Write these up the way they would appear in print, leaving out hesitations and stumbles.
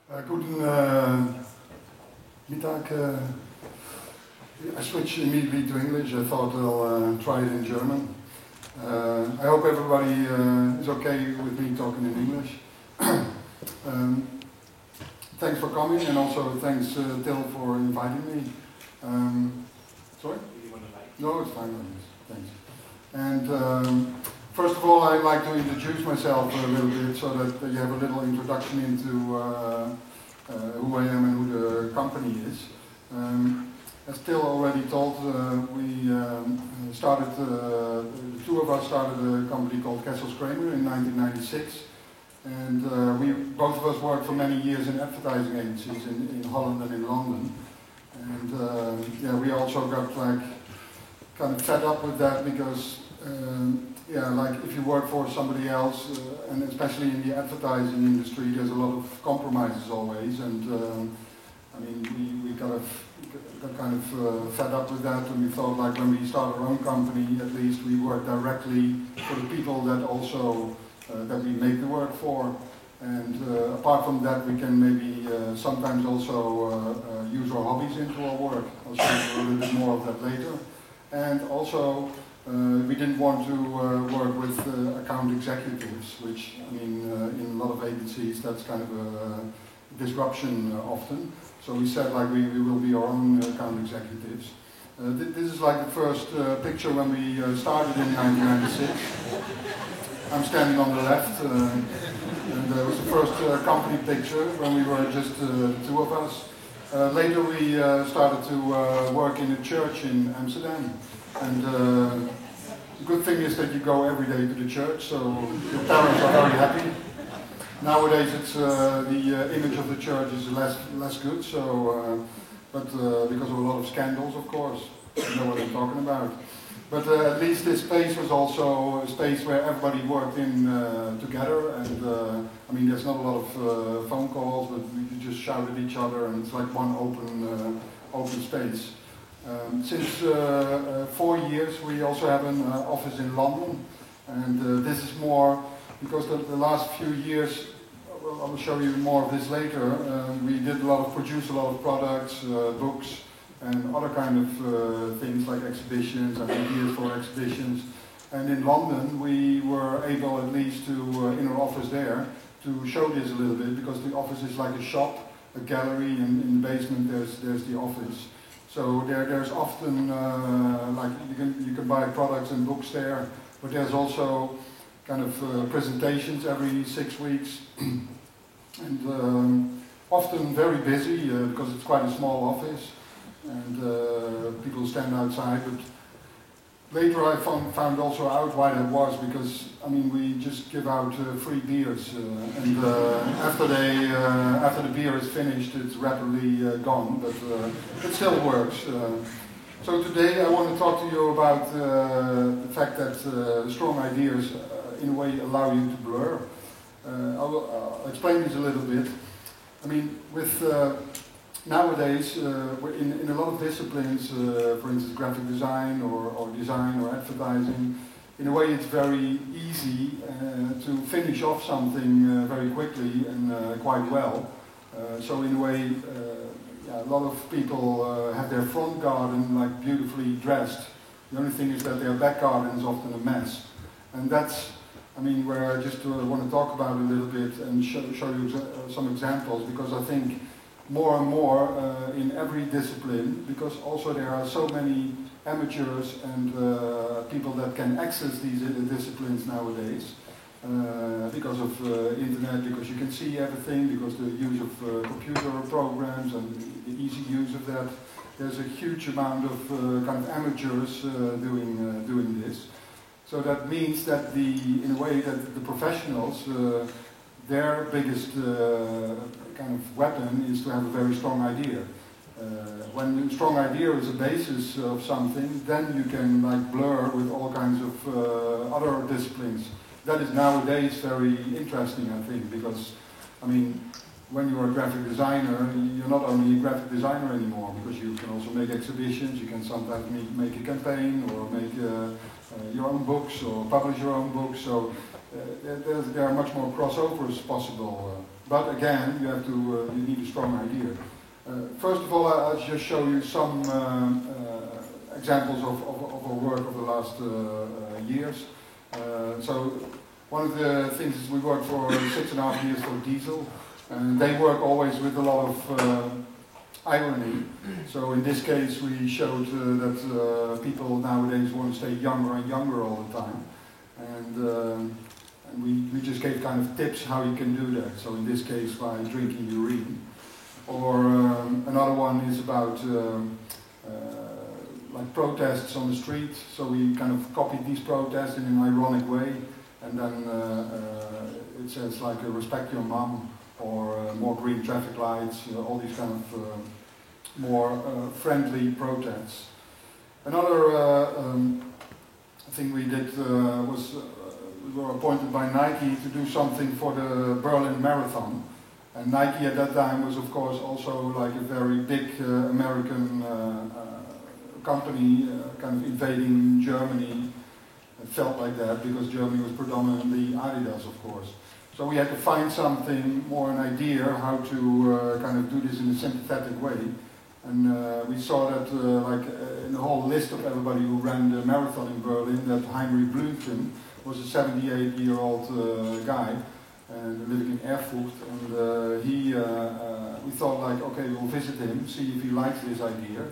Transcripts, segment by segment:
Guten Mittag. I switched immediately to English. I thought I'll try it in German. I hope everybody is okay with me talking in English. Thanks for coming, and also thanks Till for inviting me. Sorry? No, it's fine. Thanks. And first of all, I'd like to introduce myself a little bit so that you have a little introduction into who I am and who the company is. As Till already told, we started, the two of us started a company called KesselsKramer in 1996. And both of us worked for many years in advertising agencies in Holland and in London. And yeah, we also got like kind of fed up with that because yeah, like if you work for somebody else, and especially in the advertising industry, there's a lot of compromises always. And I mean, we got kind of fed up with that, and we thought like when we start our own company, at least we work directly for the people that also that we make the work for. And apart from that, we can maybe sometimes also use our hobbies into our work. I'll show you a little bit more of that later. And also, we didn't want to work with account executives, which, I mean, in a lot of agencies, that's kind of a disruption often. So we said, like, we will be our own account executives. This is like the first picture when we started in 1996. I'm standing on the left, and it was the first company picture when we were just the two of us. Later we started to work in a church in Amsterdam, and the good thing is that you go every day to the church, so your parents are very happy. Nowadays it's the image of the church is less good, so but because of a lot of scandals, of course, you know what I'm talking about. But at least this space was also a space where everybody worked in together, and I mean, there's not a lot of phone calls, but we just shout at each other, and it's like one open space. Since 4 years, we also have an office in London, and this is more because the last few years, well, I will show you more of this later. We did produce a lot of products, books, and other kind of things like exhibitions and ideas for exhibitions. And in London we were able at least to, in our office there, to show this a little bit, because the office is like a shop, a gallery, and in the basement there's the office. So there's often, like you can buy products and books there, but there's also kind of presentations every 6 weeks. And often very busy because it's quite a small office. And people stand outside, but later I found also out why that was, because I mean we just give out free beers, and after the beer is finished, it's rapidly gone, but it still works. So today I want to talk to you about the fact that strong ideas in a way allow you to blur. I'll explain this a little bit. I mean, with nowadays, in a lot of disciplines, for instance graphic design or design or advertising, in a way it's very easy to finish off something very quickly and quite well. So in a way, yeah, a lot of people have their front garden like beautifully dressed. The only thing is that their back garden is often a mess. And that's, I mean, where I just want to talk about a little bit and show you some examples, because I think more and more in every discipline, because also there are so many amateurs and people that can access these disciplines nowadays because of internet, because you can see everything, because the use of computer programs and the easy use of that. There's a huge amount of kind of amateurs doing this. So that means that in a way that the professionals, their biggest kind of weapon is to have a very strong idea. When a strong idea is a basis of something, then you can like blur with all kinds of other disciplines. That is nowadays very interesting, I think, because I mean, when you're a graphic designer, you're not only a graphic designer anymore, because you can also make exhibitions, you can sometimes make a campaign or make your own books or publish your own books. So there are much more crossovers possible. but again, you have to you need a strong idea. First of all, I'll just show you some examples of our work over the last years. So one of the things is we worked for 6.5 years for Diesel, and they work always with a lot of irony. So in this case, we showed that people nowadays want to stay younger and younger all the time, and we just gave kind of tips how you can do that. So in this case, by drinking urine. Or another one is about like protests on the street. So we kind of copied these protests in an ironic way, and then it says like respect your mum, or more green traffic lights, all these kind of more friendly protests. Another thing we did was we were appointed by Nike to do something for the Berlin Marathon. And Nike at that time was, of course, also like a very big American company, kind of invading Germany. It felt like that because Germany was predominantly Adidas, of course. So we had to find something, more an idea how to kind of do this in a sympathetic way. And we saw that like in the whole list of everybody who ran the marathon in Berlin, that Heinrich Blümchen was a 78-year-old guy. And living in Erfurt, and we thought like, okay, we'll visit him, see if he likes this idea.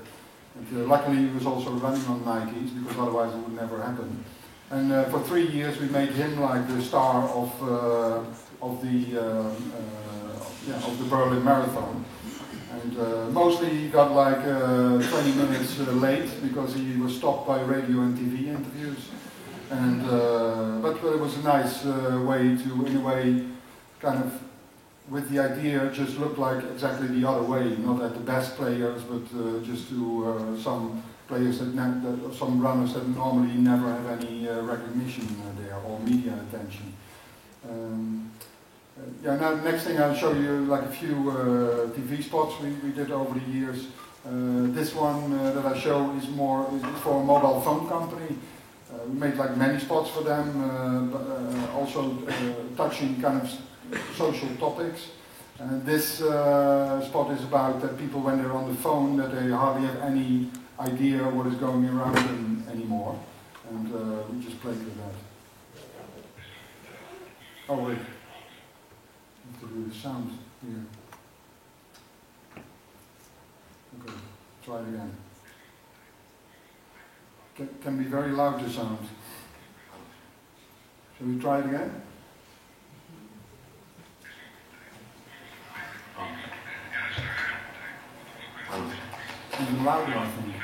And luckily he was also running on Nikes, because otherwise it would never happen. And for 3 years we made him like the star of the Berlin Marathon. And mostly he got like 20 minutes late, because he was stopped by radio and TV interviews. And but it was a nice way to, in a way, kind of, with the idea, just look like exactly the other way, not at the best players, but just to some players some runners that normally never have any recognition there or media attention. Yeah. Now, next thing I'll show you like a few TV spots we did over the years. This one that I show is for a mobile phone company. We made like many spots for them, but also touching kind of social topics. And this spot is about that people, when they're on the phone, that they hardly have any idea what is going around them anymore. And we just played with that. Oh wait, I have to do the sound here. Okay, try it again. Can be very loud, the sound. Shall we try it again? Even louder, I think.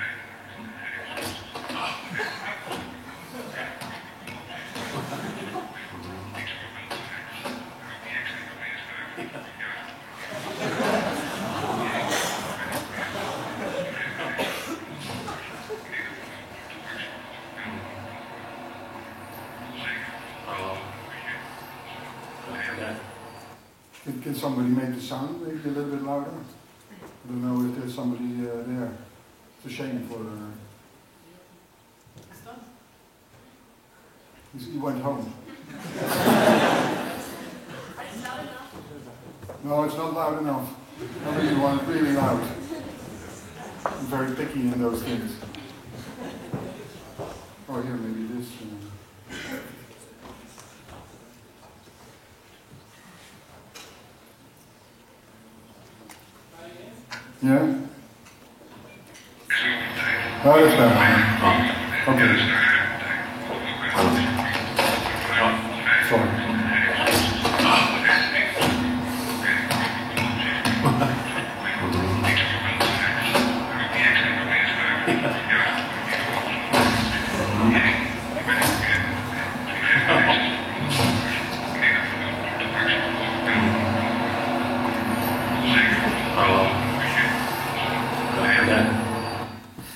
Can somebody make the sound maybe a little bit louder? I don't know if there's somebody there. It's a shame for... He went home. No, it's not loud enough. I really want it really loud. I'm very picky in those things. Oh, here, maybe this. Yeah? Oh, that's better. Okay. Sorry.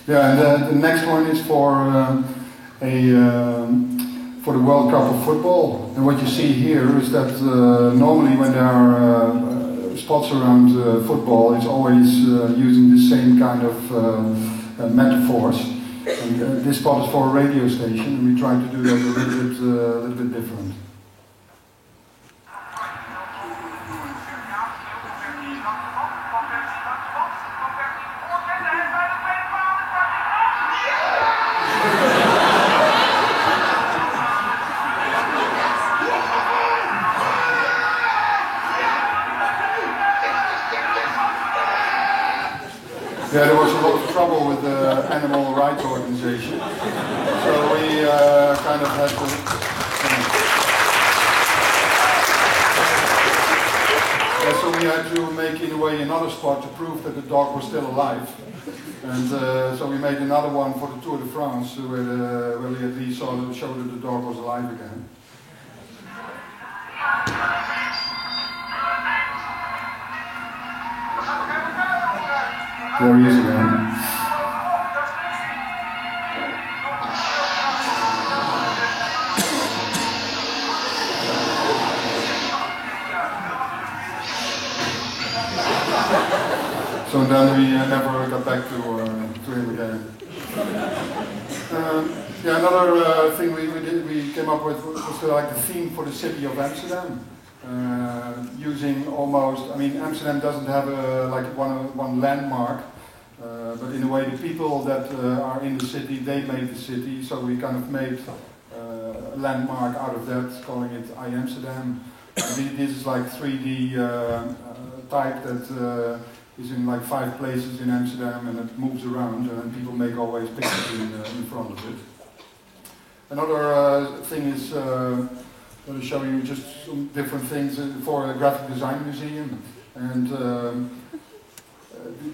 Yeah, and the next one is for the World Cup of football. And what you see here is that normally when there are spots around football, it's always using the same kind of metaphors. And this spot is for a radio station, and we try to do that a little bit different. Yeah, there was a lot of trouble with the animal rights organization, so we kind of had to. Yeah, so we had to make, in a way, another spot to prove that the dog was still alive. And so we made another one for the Tour de France, where we at least showed that the dog was alive again. There he is again. So then we never got back to him again. Yeah, another thing we came up with was like the theme for the city of Amsterdam. Using almost, I mean, Amsterdam doesn't have like one landmark, but in a way the people that are in the city, they made the city, so we kind of made a landmark out of that, calling it I Amsterdam. This is like 3D type that is in like 5 places in Amsterdam, and it moves around, and people make always pictures in front of it. Another thing is, I'm going to show you just some different things for a graphic design museum, and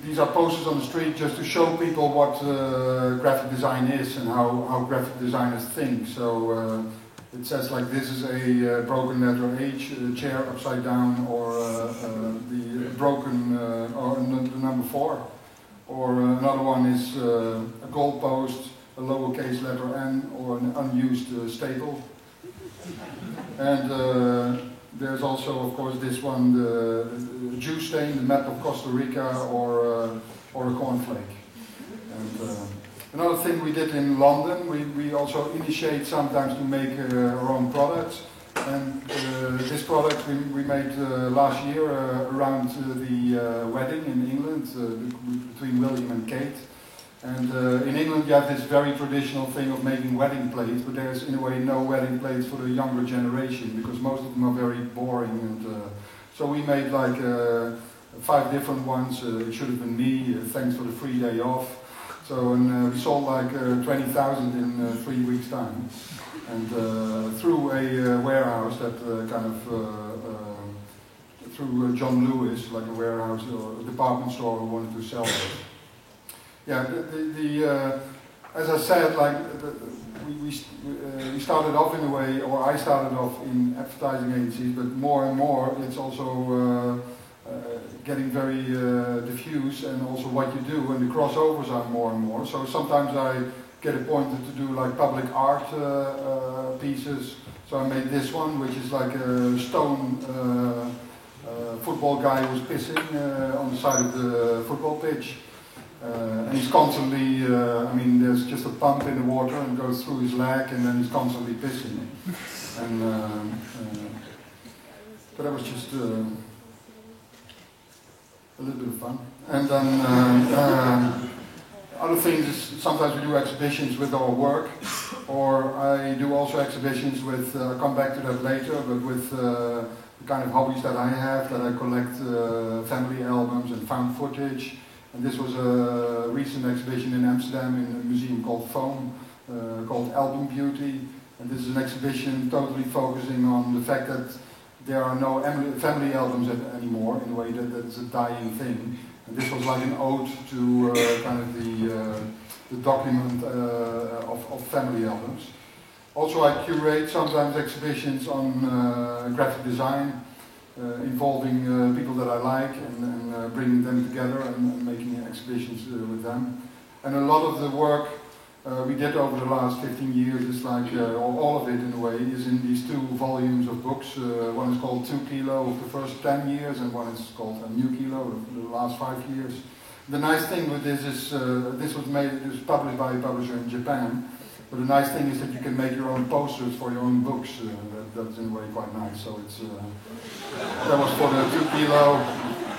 these are posters on the street just to show people what graphic design is and how graphic designers think. So it says like this is a broken letter H, a chair upside down, or the broken, or the number 4. Or another one is a goalpost, a lowercase letter n, or an unused staple. And there's also, of course, this one, the juice stain, the map of Costa Rica, or a cornflake. And another thing we did in London, we also initiate sometimes to make our own products. And this product we made last year around the wedding in England between William and Kate. And in England you have this very traditional thing of making wedding plates, but there's in a way no wedding plates for the younger generation because most of them are very boring. And so we made like 5 different ones. It should have been me, thanks for the free day off. So and we sold like 20,000 in 3 weeks time. And through a warehouse that through John Lewis, like a warehouse or a department store who wanted to sell it. Yeah, as I said, like we started off in a way, or I started off in advertising agencies, but more and more it's also getting very diffuse, and also what you do, and the crossovers are more and more. So sometimes I get appointed to do like public art pieces. So I made this one, which is like a stone football guy who's pissing on the side of the football pitch. And he's constantly, I mean, there's just a pump in the water and goes through his leg, and then he's constantly pissing. And but that was just a little bit of fun. And then other things is sometimes we do exhibitions with our work, or I do also exhibitions with, I'll come back to that later, but with the kind of hobbies that I have, that I collect family albums and found footage. And this was a recent exhibition in Amsterdam in a museum called Foam, called Album Beauty. And this is an exhibition totally focusing on the fact that there are no family albums anymore, in a way that it's a dying thing. And this was like an ode to kind of the document of family albums. Also I curate sometimes exhibitions on graphic design, involving people that I like, and bringing them together and making exhibitions with them. And a lot of the work we did over the last 15 years is like, all of it in a way, is in these 2 volumes of books. One is called 2 Kilo of the first 10 years, and one is called A New Kilo of the last 5 years. The nice thing with this is, this was published by a publisher in Japan. But the nice thing is that you can make your own posters for your own books. That's in a way quite nice. So it's that was for the 2 Kilo,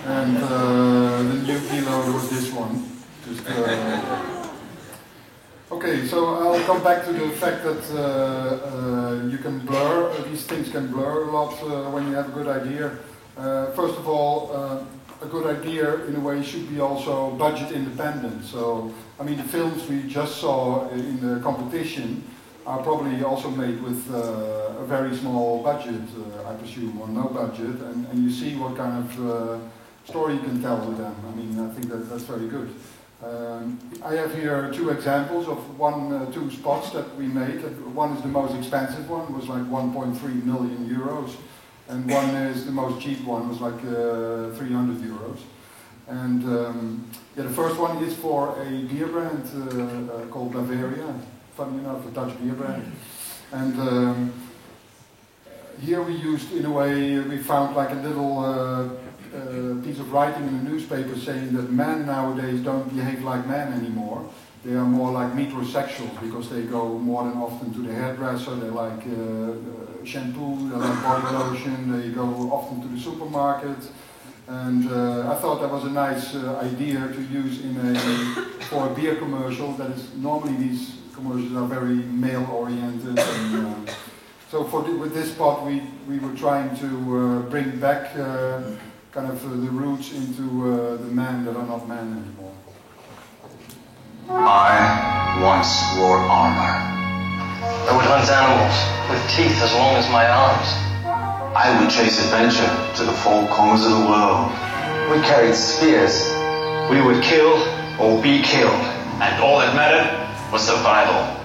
and the New Kilo there was this one. Just, okay, so I'll come back to the fact that you can blur. These things can blur a lot when you have a good idea. First of all, a good idea in a way should be also budget independent. So, I mean, the films we just saw in the competition are probably also made with a very small budget, I presume, or no budget, and you see what kind of story you can tell with them. I mean, I think that's very good. I have here two examples of two spots that we made. One is the most expensive one, was like 1.3 million euros, and one is the most cheap one, was like 300 euros. And yeah, the first one is for a beer brand called Bavaria, funny enough, a Dutch beer brand. And here we used, in a way, we found like a little piece of writing in the newspaper saying that men nowadays don't behave like men anymore. They are more like metrosexuals because they go more than often to the hairdresser, they like shampoo, they like body lotion, they go often to the supermarket. And I thought that was a nice idea to use for a beer commercial. That is, normally these commercials are very male oriented. And, so with this spot we were trying to bring back kind of the roots into the men that are not men anymore. I once wore armor. I would hunt animals with teeth as long as my arms. I would chase adventure to the four corners of the world. We carried spears. We would kill or be killed. And all that mattered was survival.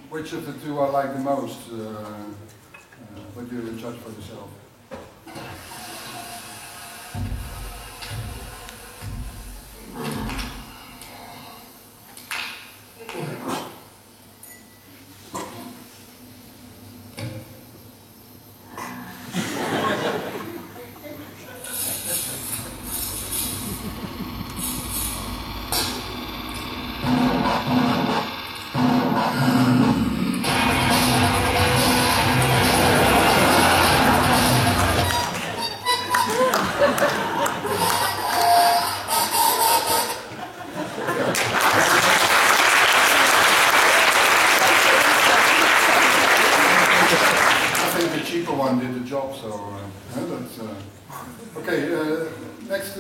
Which of the two I like the most, but you judge for yourself.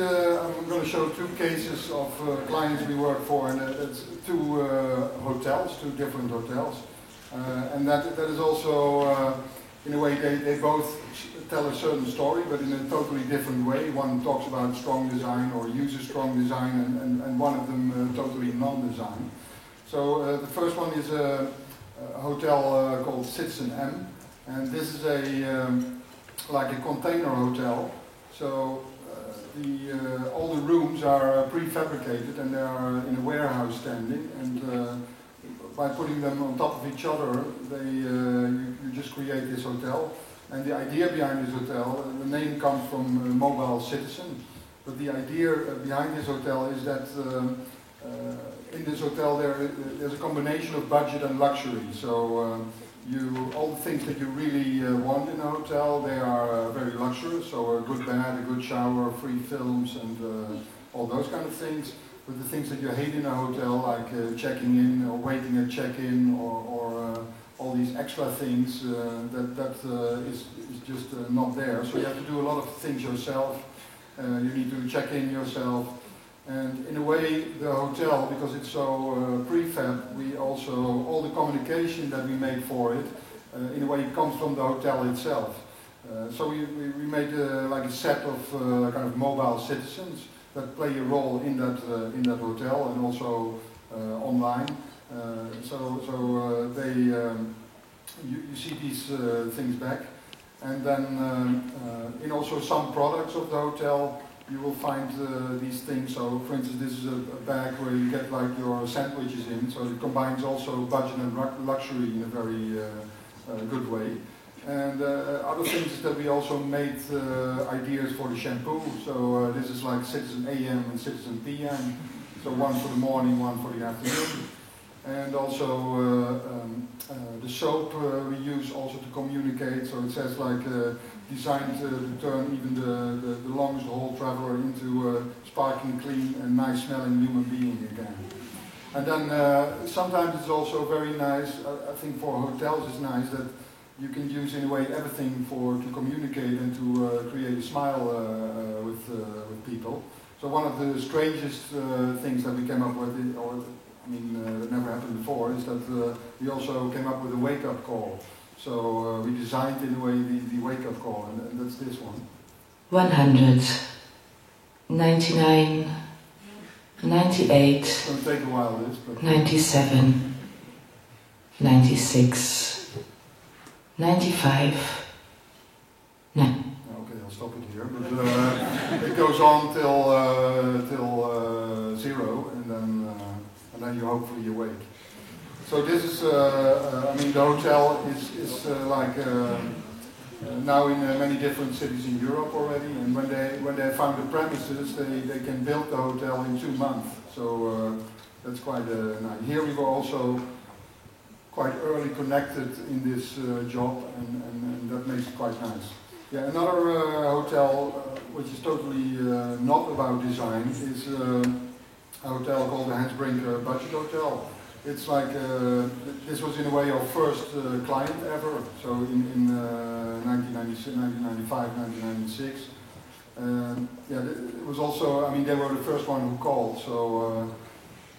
I'm going to show two cases of clients we work for, and it's two hotels, two different hotels, and that is also in a way they both tell a certain story, but in a totally different way. One talks about strong design or uses strong design, and one of them totally non-design. So the first one is a hotel called Citizen M, and this is like a container hotel. So all the rooms are prefabricated and they are in a warehouse standing, and by putting them on top of each other, you just create this hotel. And the idea behind this hotel, the name comes from Mobile Citizen, but the idea behind this hotel is that in this hotel there's a combination of budget and luxury. So all the things that you really want in a hotel, they are very luxurious. So a good bed, a good shower, free films, and all those kind of things. with the things that you hate in a hotel, like checking in or waiting at check-in or all these extra things that is just not there. So you have to do a lot of things yourself. You need to check in yourself. And in a way, the hotel, because it's so prefab, we also, all the communication that we make for it, in a way comes from the hotel itself. So we made like a set of kind of mobile citizens that play a role in that hotel and also online. So they you see these things back, and then in also some products of the hotel you will find these things. So for instance, this is a bag where you get like your sandwiches in, so it combines also budget and luxury in a very good way. And other things is that we also made ideas for the shampoo. So this is like Citizen AM and Citizen PM. So one for the morning, one for the afternoon. And also the soap we use also to communicate. So it says like designed to turn even the longest haul traveler into a sparkling, clean and nice smelling human being again. And then sometimes it's also very nice, I think for hotels it's nice that you can use in a way everything to communicate and to create a smile with people. So one of the strangest things that we came up with, that never happened before, is that we also came up with a wake-up call. So we designed in a way the wake-up call, and that's this one. 100, 99, 98, it's going to take a while, this, but 97, 96, 95, no. Okay, I'll stop it here, but it goes on till 0, and then you hopefully awake. So this is, the hotel is like now in many different cities in Europe already, and when they found the premises, they can build the hotel in 2 months. So that's quite nice. Here we were also quite early connected in this job, and that makes it quite nice. Yeah, another hotel which is totally not about design is a hotel called the Hans Brinker Budget Hotel. It's like, this was in a way our first client ever, so in 1996, 1995, 1996. It was also, they were the first one who called, so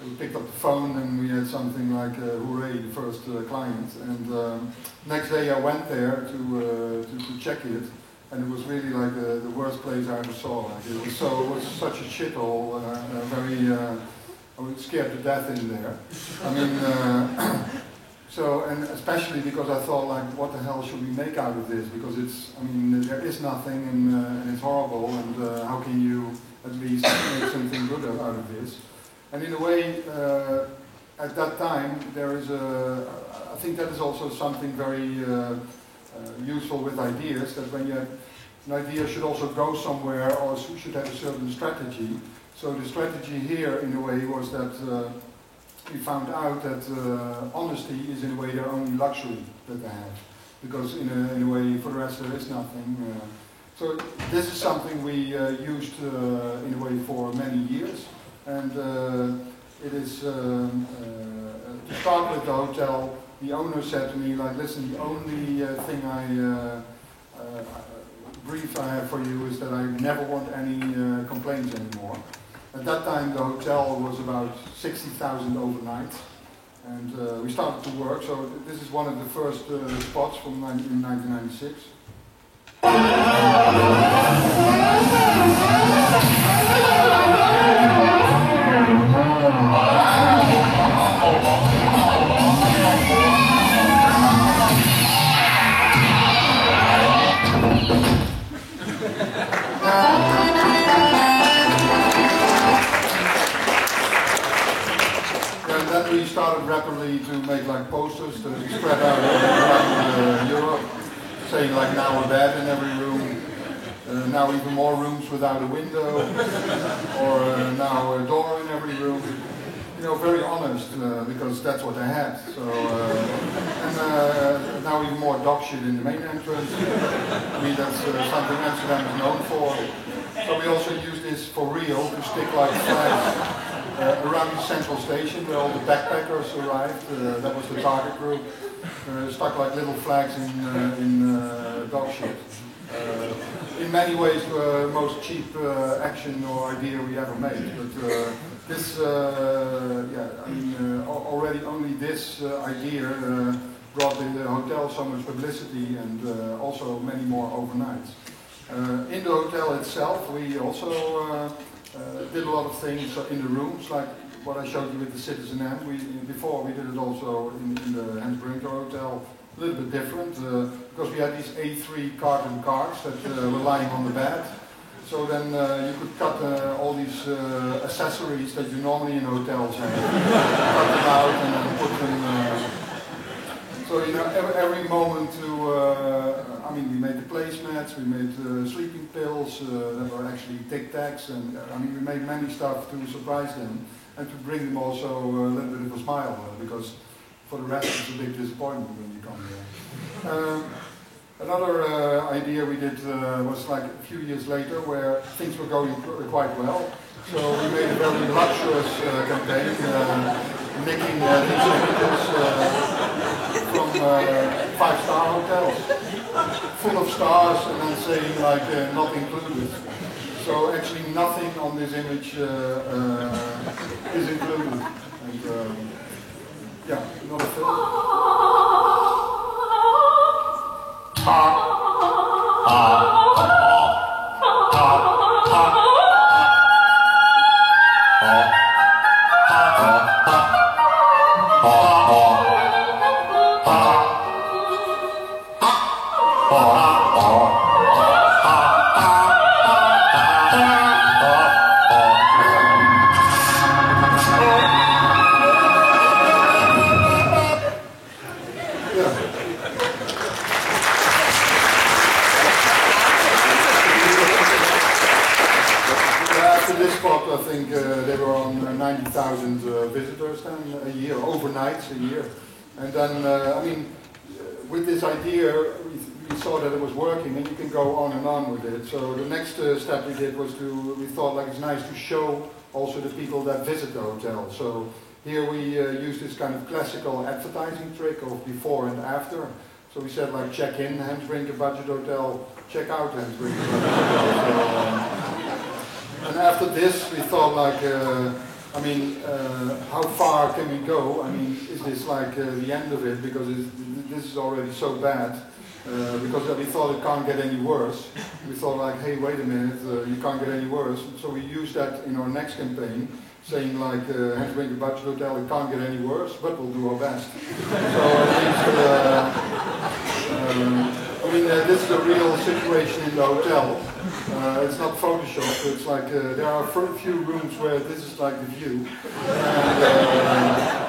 we picked up the phone and we had something like, hooray, the first client. And next day I went there to check it, and it was really like the worst place I ever saw. Like, it was such a shithole, I was scared to death in there. So, and especially because I thought, like, what the hell should we make out of this? Because it's, there is nothing, and it's horrible, and how can you at least make something good out of this? And in a way, at that time, there is I think that is also something very useful with ideas, that when you have an idea should also go somewhere, or should have a certain strategy. So the strategy here, in a way, was that we found out that honesty is, in a way, their only luxury that they have. Because in a way, for the rest, there is nothing. So this is something we used, in a way, for many years. And it is, to start with the hotel, the owner said to me, like, listen, the only thing brief I have for you is that I never want any complaints anymore. At that time the hotel was about 60,000 overnight, and we started to work, so this is one of the first spots from in 1996. We started rapidly to make like posters to spread out around Europe, saying like now a bed in every room, now even more rooms without a window, or now a door in every room. Very honest, because that's what they had. So, and now even more dog shit in the main entrance. That's something Amsterdam is known for. So we also use this for real to stick like flags around the central station where all the backpackers arrived. That was the target group. Stuck like little flags in dog shit. In many ways, the most cheap action or idea we ever made. But this, yeah, I mean, already only this idea brought the hotel so much publicity and also many more overnights. In the hotel itself, we also did a lot of things in the rooms, like what I showed you with the Citizen M. Before we did it also in the Hans Brinker Hotel, a little bit different, because we had these A3 carton cards that were lying on the bed. So then you could cut all these accessories that you normally in hotels have, cut them out and then put them. So you know, every moment I mean, we made the placemats, we made sleeping pills that were actually Tic Tacs, and I mean, we made many stuff to surprise them and to bring them also a little bit of a smile, because for the rest it's a big disappointment when you come here. Another idea we did was like a few years later where things were going quite well. So we made a very luxurious campaign, nicking these images from 5-star hotels, full of stars, and then saying like not included. So actually nothing on this image is included. And yeah, not a film. I think they were on 90,000 visitors then a year, overnights a year. And then, I mean, with this idea, we saw that it was working, and you can go on and on with it. So the next step we did was we thought like it's nice to show also the people that visit the hotel. So here we use this kind of classical advertising trick of before and after. So we said like check in Hans Brinker Budget Hotel, check out Hans Brinker Budget Hotel. And after this, we thought like, I mean, how far can we go? I mean, is this like the end of it? Because this is already so bad. Because we thought it can't get any worse. We thought like, hey, wait a minute, you can't get any worse. So we used that in our next campaign, saying like, Hans Brinker Budget Hotel, it can't get any worse, but we'll do our best. So at least, I mean, this is a real situation in the hotel. It's not Photoshop, it's like there are a few rooms where this is like the view. And,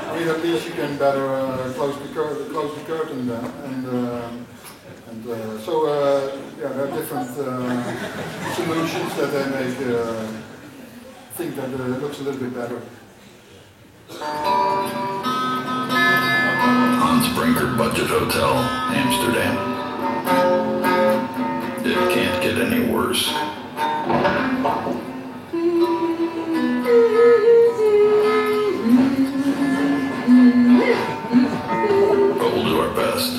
I mean, at least you can better close the curtain then. And so, yeah, there are different solutions that they make think that it looks a little bit better. Hans Brinker Budget Hotel, Amsterdam. It can't get any worse. But we'll do our best.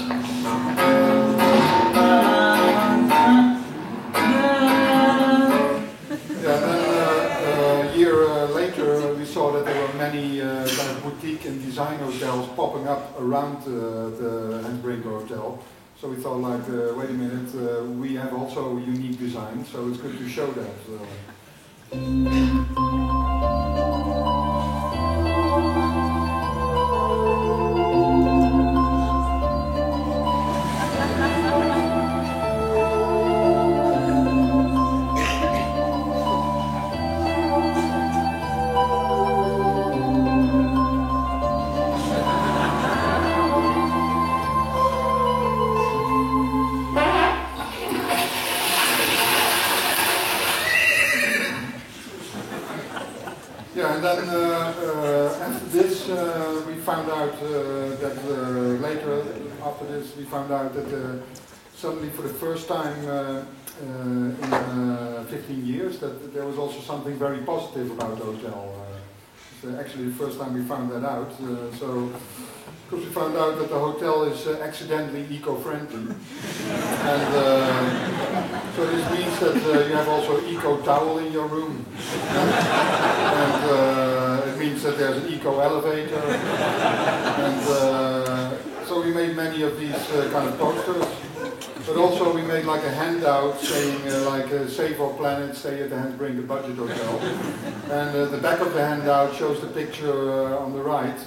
Yeah, then a year later we saw that there were many kind of boutique and design hotels popping up around the Hans Brinker Hotel. So we thought like, wait a minute, we have also unique design, so it's good to show that. Yeah, and then after this we found out that later, after this, we found out that suddenly for the first time in 15 years that there was also something very positive about the hotel. actually the first time we found that out. Because we found out that the hotel is accidentally eco-friendly. And so this means that you have also eco-towel in your room. And it means that there's an eco-elevator. And so we made many of these kind of posters. But also we made like a handout saying save our planet, stay at the Handbrink budget hotel. And the back of the handout shows the picture on the right.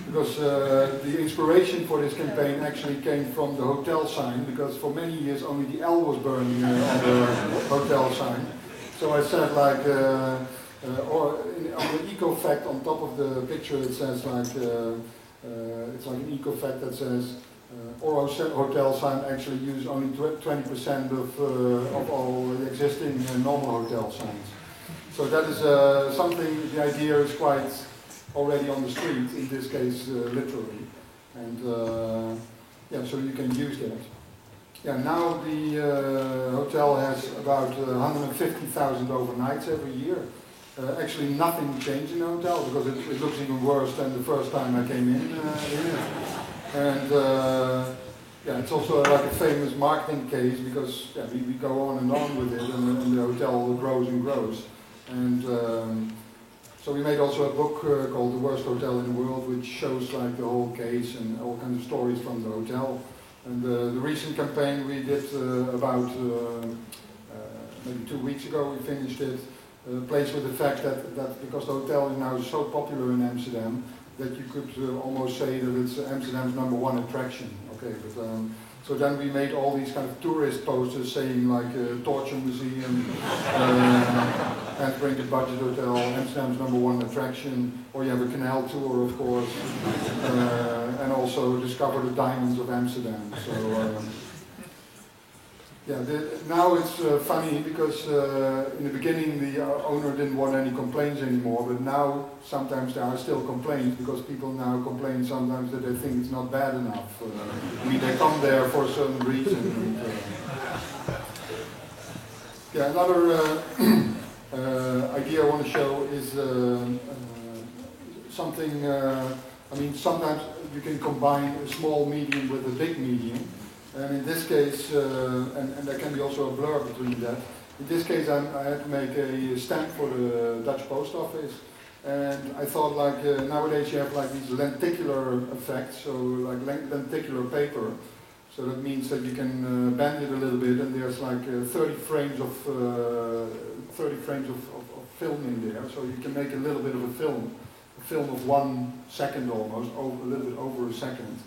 Because the inspiration for this campaign actually came from the hotel sign, because for many years only the L was burning on the hotel sign. So I said on the eco fact on top of the picture it says it's like an eco fact that says our hotel sign actually use only 20% of all the existing normal hotel signs. So that is something, the idea is quite already on the street, in this case literally, and so you can use that. Yeah, now the hotel has about 150,000 overnights every year. Actually nothing changed in the hotel because it looks even worse than the first time I came in here. And it's also like a famous marketing case because we go on with it and the hotel grows and grows. And so we made also a book called The Worst Hotel in the World, which shows like the whole case and all kinds of stories from the hotel. And the recent campaign we did about maybe 2 weeks ago, we finished it, plays with the fact that because the hotel is now so popular in Amsterdam, that you could almost say that it's Amsterdam's #1 attraction. Okay, but so then we made all these kind of tourist posters saying like Torture Museum, Handbrink budget hotel, Amsterdam's #1 attraction, or you have a canal tour, of course, and also discover the diamonds of Amsterdam. So now it's funny because in the beginning the owner didn't want any complaints anymore, but now sometimes there are still complaints because people now complain sometimes that they think it's not bad enough. I mean, they come there for a certain reason. And, another idea I want to show is something. I mean, sometimes you can combine a small medium with a big medium. And in this case, and there can be also a blur between that. In this case, I had to make a stamp for the Dutch post office. And I thought nowadays you have like these lenticular effects, so like lenticular paper. So that means that you can bend it a little bit and there's like 30 frames of film in there. So you can make a little bit of a film of 1 second almost, a little bit over a second.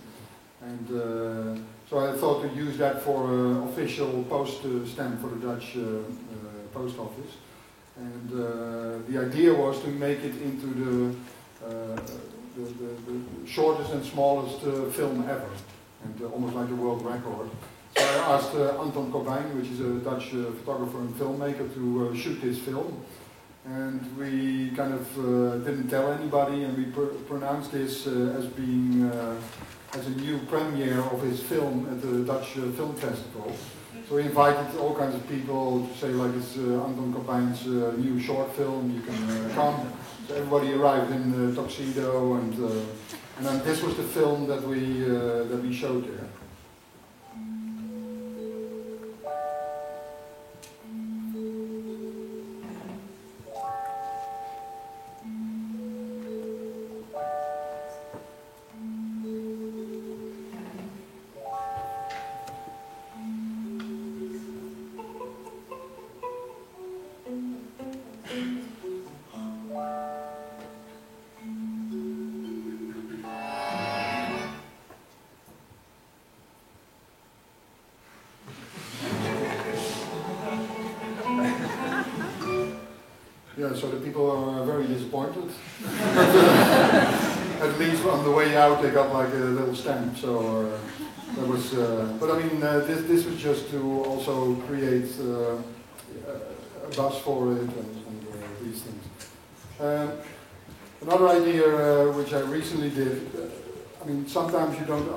And so I thought to use that for an official post stamp for the Dutch post office. And the idea was to make it into the shortest and smallest film ever, and almost like a world record. So I asked Anton Corbijn, which is a Dutch photographer and filmmaker, to shoot this film. And we kind of didn't tell anybody, and we pronounced this as being as a new premiere of his film at the Dutch Film Festival. So we invited all kinds of people to say like it's Anton Corbijn's new short film, you can come. So everybody arrived in tuxedo, and then this was the film that we showed there. Yeah, so the people are very disappointed. At least on the way out they got like a little stamp, so that was, but I mean this was just to also create a buzz for it and these things. Another idea which I recently did, I mean sometimes you don't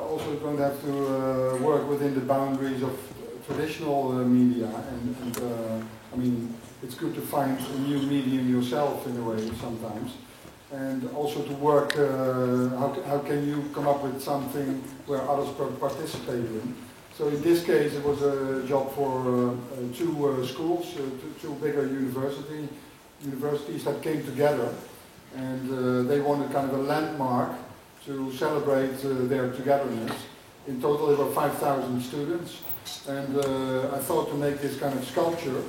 have to work within the boundaries of traditional media, and I mean it's good to find a new medium yourself in a way sometimes. and also to work, how can you come up with something where others participate in. So in this case it was a job for two schools, two bigger universities that came together, and they wanted kind of a landmark to celebrate their togetherness. In total there were 5,000 students, and I thought to make this kind of sculpture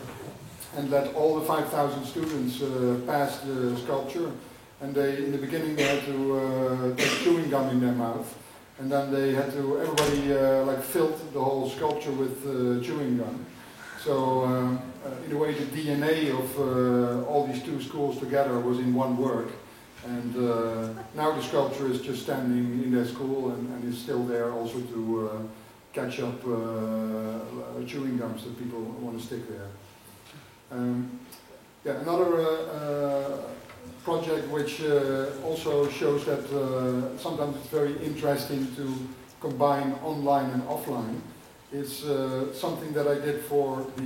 and let all the 5,000 students pass the sculpture. And in the beginning they had to take chewing gum in their mouth, and then they had to, everybody like filled the whole sculpture with chewing gum. So in a way the DNA of all these two schools together was in one work. And now the sculpture is just standing in their school and is still there also to catch up chewing gums that people want to stick there. Yeah, another project which also shows that sometimes it's very interesting to combine online and offline is something that I did for a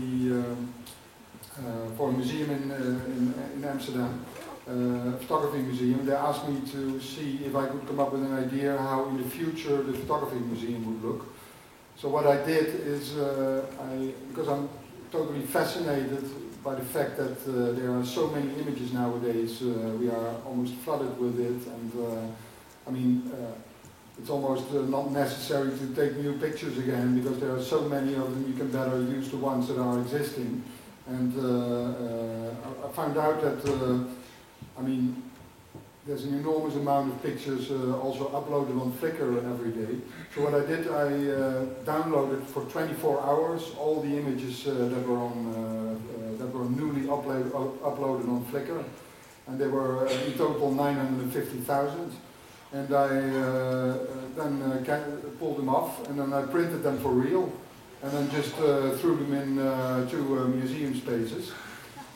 museum in Amsterdam, a photography museum. They asked me to see if I could come up with an idea how in the future the photography museum would look. So what I did is, because I'm totally fascinated by the fact that there are so many images nowadays, we are almost flooded with it, and I mean, it's almost not necessary to take new pictures again because there are so many of them. You can better use the ones that are existing. And I found out that, I mean, there's an enormous amount of pictures also uploaded on Flickr every day. So what I did, I downloaded for 24 hours all the images that were newly uploaded on Flickr, and they were in total 950,000. And I then pulled them off, and then I printed them for real, and then just threw them in to museum spaces.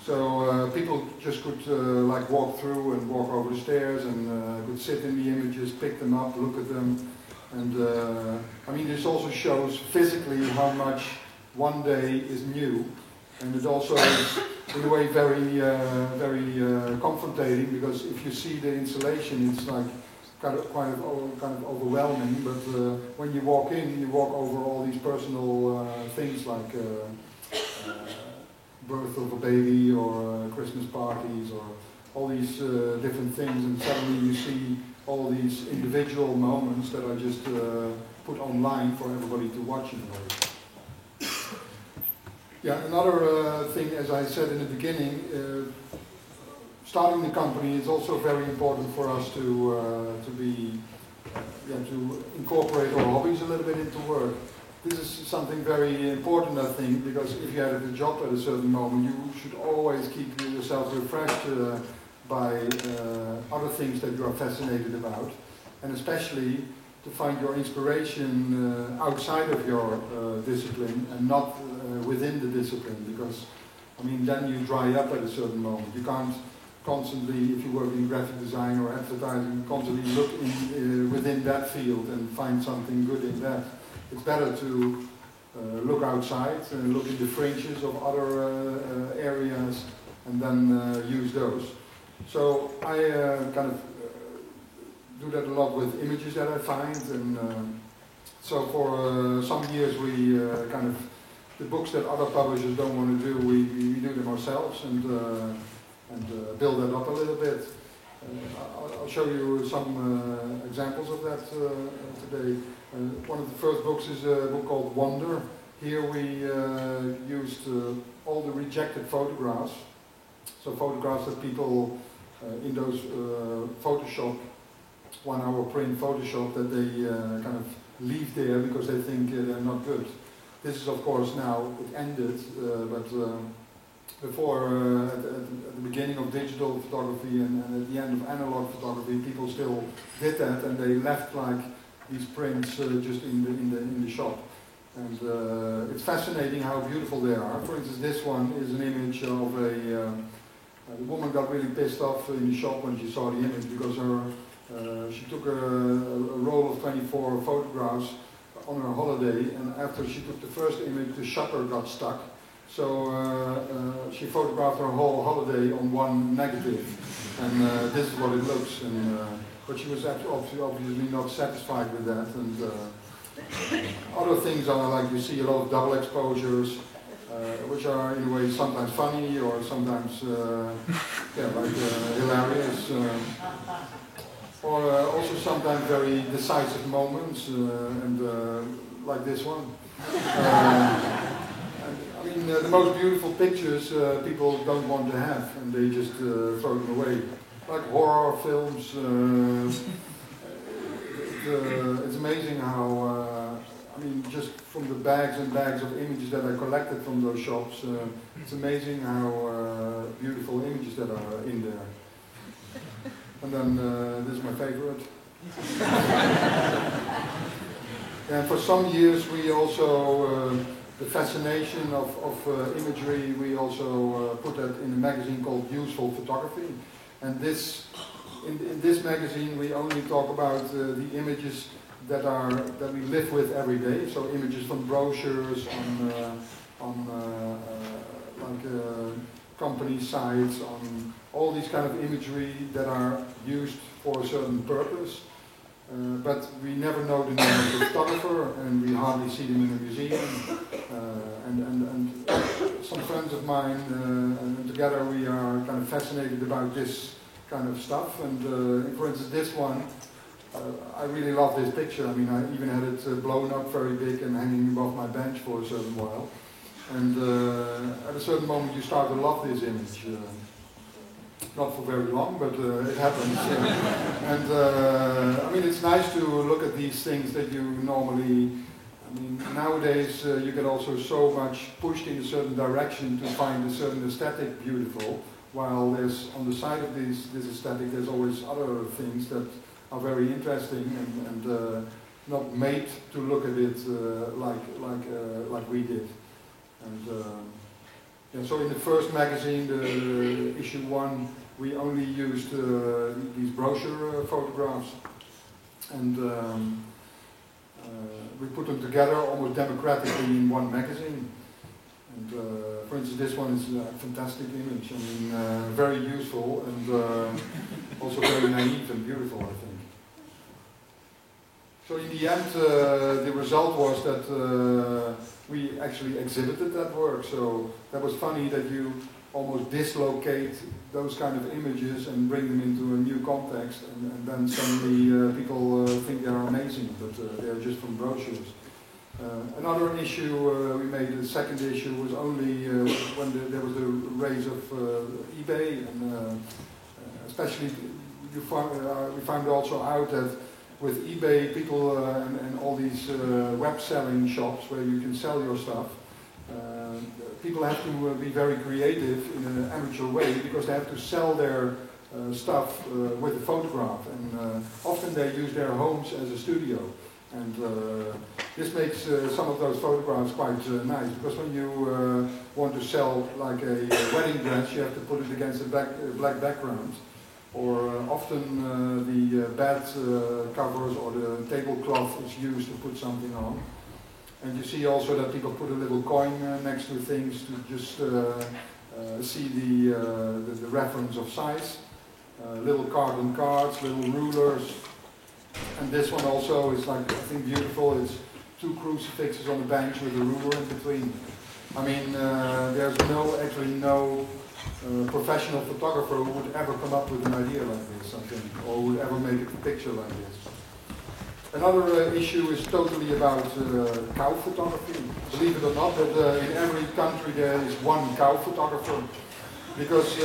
So people just could like walk through and walk over the stairs and could sit in the images, pick them up, look at them. And I mean, this also shows physically how much one day is new. And it also is in a way very, very confrontating, because if you see the installation, it's like kind of overwhelming. But when you walk in, you walk over all these personal things like birth of a baby or Christmas parties or all these different things, and suddenly you see all these individual moments that I just put online for everybody to watch in a way. Yeah, another thing, as I said in the beginning, starting the company is also very important for us to incorporate our hobbies a little bit into work. This is something very important, I think, because if you have a job at a certain moment, you should always keep yourself refreshed by other things that you are fascinated about, and especially to find your inspiration outside of your discipline and not within the discipline, because I mean then you dry up at a certain moment. You can't constantly, if you work in graphic design or advertising, constantly look within that field and find something good in that. It's better to look outside and look in the fringes of other areas and then use those. So I kind of do that a lot with images that I find, and so for some years we kind of, the books that other publishers don't want to do, we do them ourselves and build that up a little bit. I'll show you some examples of that today. One of the first books is a book called Wonder. Here we used all the rejected photographs, so photographs that people in those Photoshop, 1 hour print Photoshop, that they kind of leave there because they think they're not good. This is of course now, it ended, but before, at the beginning of digital photography and at the end of analog photography, people still did that, and they left like these prints just in the shop. And it's fascinating how beautiful they are. For instance, this one is an image of the woman got really pissed off in the shop when she saw the image, because she took a roll of 24 photographs on her holiday, and after she took the first image, the shutter got stuck. So she photographed her whole holiday on one negative. And this is what it looks. And, but she was obviously not satisfied with that. And other things are like you see a lot of double exposures, which are in a way sometimes funny or sometimes hilarious. Or also sometimes very decisive moments, like this one. I mean, the most beautiful pictures people don't want to have, and they just throw them away. Like horror films. It's amazing how, I mean, just from the bags and bags of images that I collected from those shops, it's amazing how beautiful images that are in there. And then this is my favorite. And for some years we also, the fascination of imagery, we also put that in a magazine called Useful Photography. And this, in this magazine we only talk about the images that we live with every day. So images from brochures, on company sites, on all these kind of imagery that are used for a certain purpose. But we never know the name of the photographer, and we hardly see them in a museum. And some friends of mine, and together we are kind of fascinated about this kind of stuff. And for instance, this one, I really love this picture. I mean, I even had it blown up very big and hanging above my bench for a certain while. And at a certain moment you start to love this image. Not for very long, but it happens. And I mean, it's nice to look at these things that you normally, I mean, nowadays you get also so much pushed in a certain direction to find a certain aesthetic beautiful, while there's, on the side of this aesthetic, there's always other things that are very interesting and not made to look at it like we did. And so in the first magazine, the issue 1, we only used these brochure photographs, and we put them together almost democratically in one magazine. And for instance, this one is a fantastic image. I mean, very useful and also very naive and beautiful, I think. So in the end, the result was that we actually exhibited that work. So that was funny that you almost dislocate those kind of images and bring them into a new context, and then suddenly people think they're amazing, but they're just from brochures. Another issue we made, the second issue, was only when there was the rise of eBay, and especially we found also out that with eBay, people and all these web selling shops where you can sell your stuff, people have to be very creative in an amateur way, because they have to sell their stuff with a photograph, and often they use their homes as a studio. And this makes some of those photographs quite nice, because when you want to sell like a wedding dress, you have to put it against a black background. Or often the bed covers or the tablecloth is used to put something on. And you see also that people put a little coin next to things to just see the reference of size. Little carbon cards, little rulers. And this one also is, like, I think, beautiful. It's 2 crucifixes on the bench with a ruler in between. I mean, there's actually no professional photographer who would ever come up with an idea like this, I think, or would ever make a picture like this. Another issue is totally about cow photography. Believe it or not, but in every country there is one cow photographer, because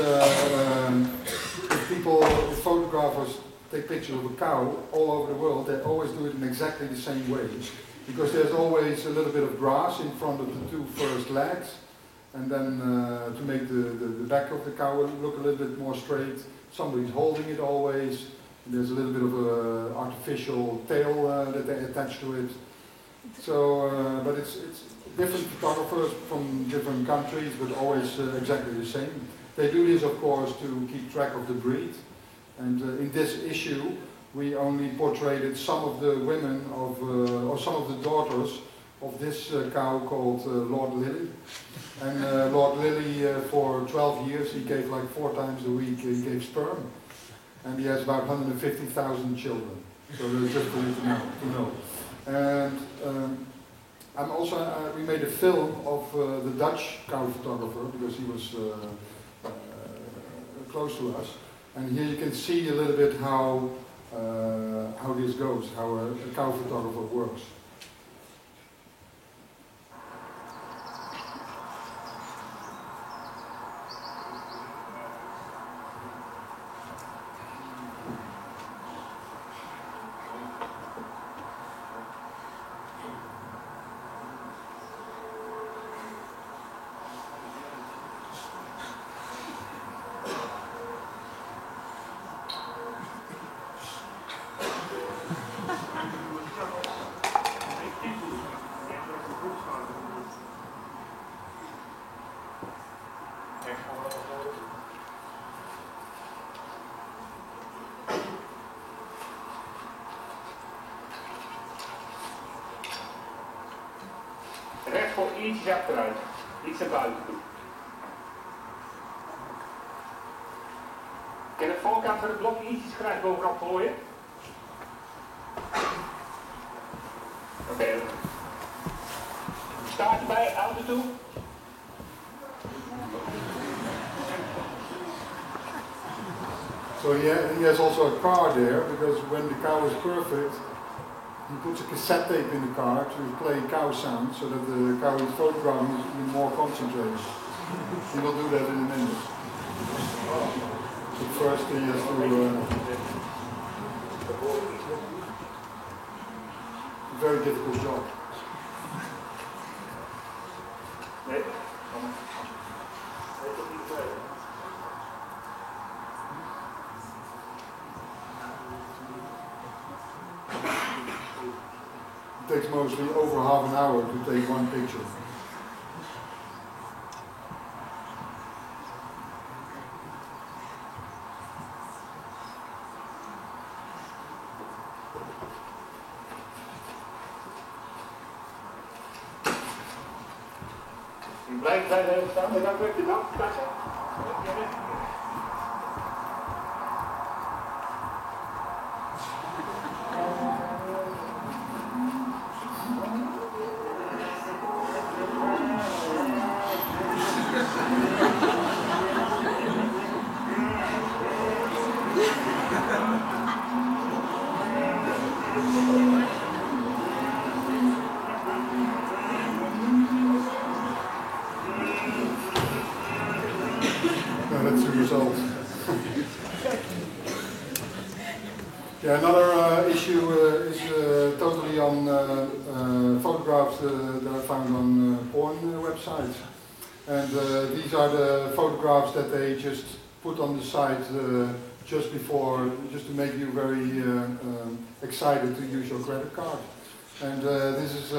if photographers take pictures of a cow all over the world, they always do it in exactly the same way, because there's always a little bit of grass in front of the 2 first legs. And then to make the back of the cow look a little bit more straight, somebody's holding it always. And there's a little bit of an artificial tail that they attach to it. So, but it's different photographers from different countries, but always exactly the same. They do this, of course, to keep track of the breed. And in this issue, we only portrayed some of the women or some of the daughters of this cow called Lord Lily. And Lord Lily, for 12 years, he gave like 4 times a week, he gave sperm. And he has about 150,000 children. So just for you to know. And I'm also, we made a film of the Dutch cow photographer, because he was close to us. And here you can see a little bit how this goes, how a cow photographer works. Recht voor iets achteruit, iets naar buiten toe. Kan de voorkant van het blokje iets grijs bovenop gooien? Oké. Staat erbij, auto toe. So he has also a car there, because when the cow is perfect, he puts a cassette tape in the car to play cow sound, so that the cow is photographing is even more concentrated. He will do that in a minute. But first he has to... a very difficult job. It takes mostly over half an hour to take one picture. Je blijft bij de staan en dan druk je dan. That's the result. Yeah, another issue is totally on photographs that I found on porn websites. And these are the photographs that they just put on the site just to make you very excited to use your credit card. And this is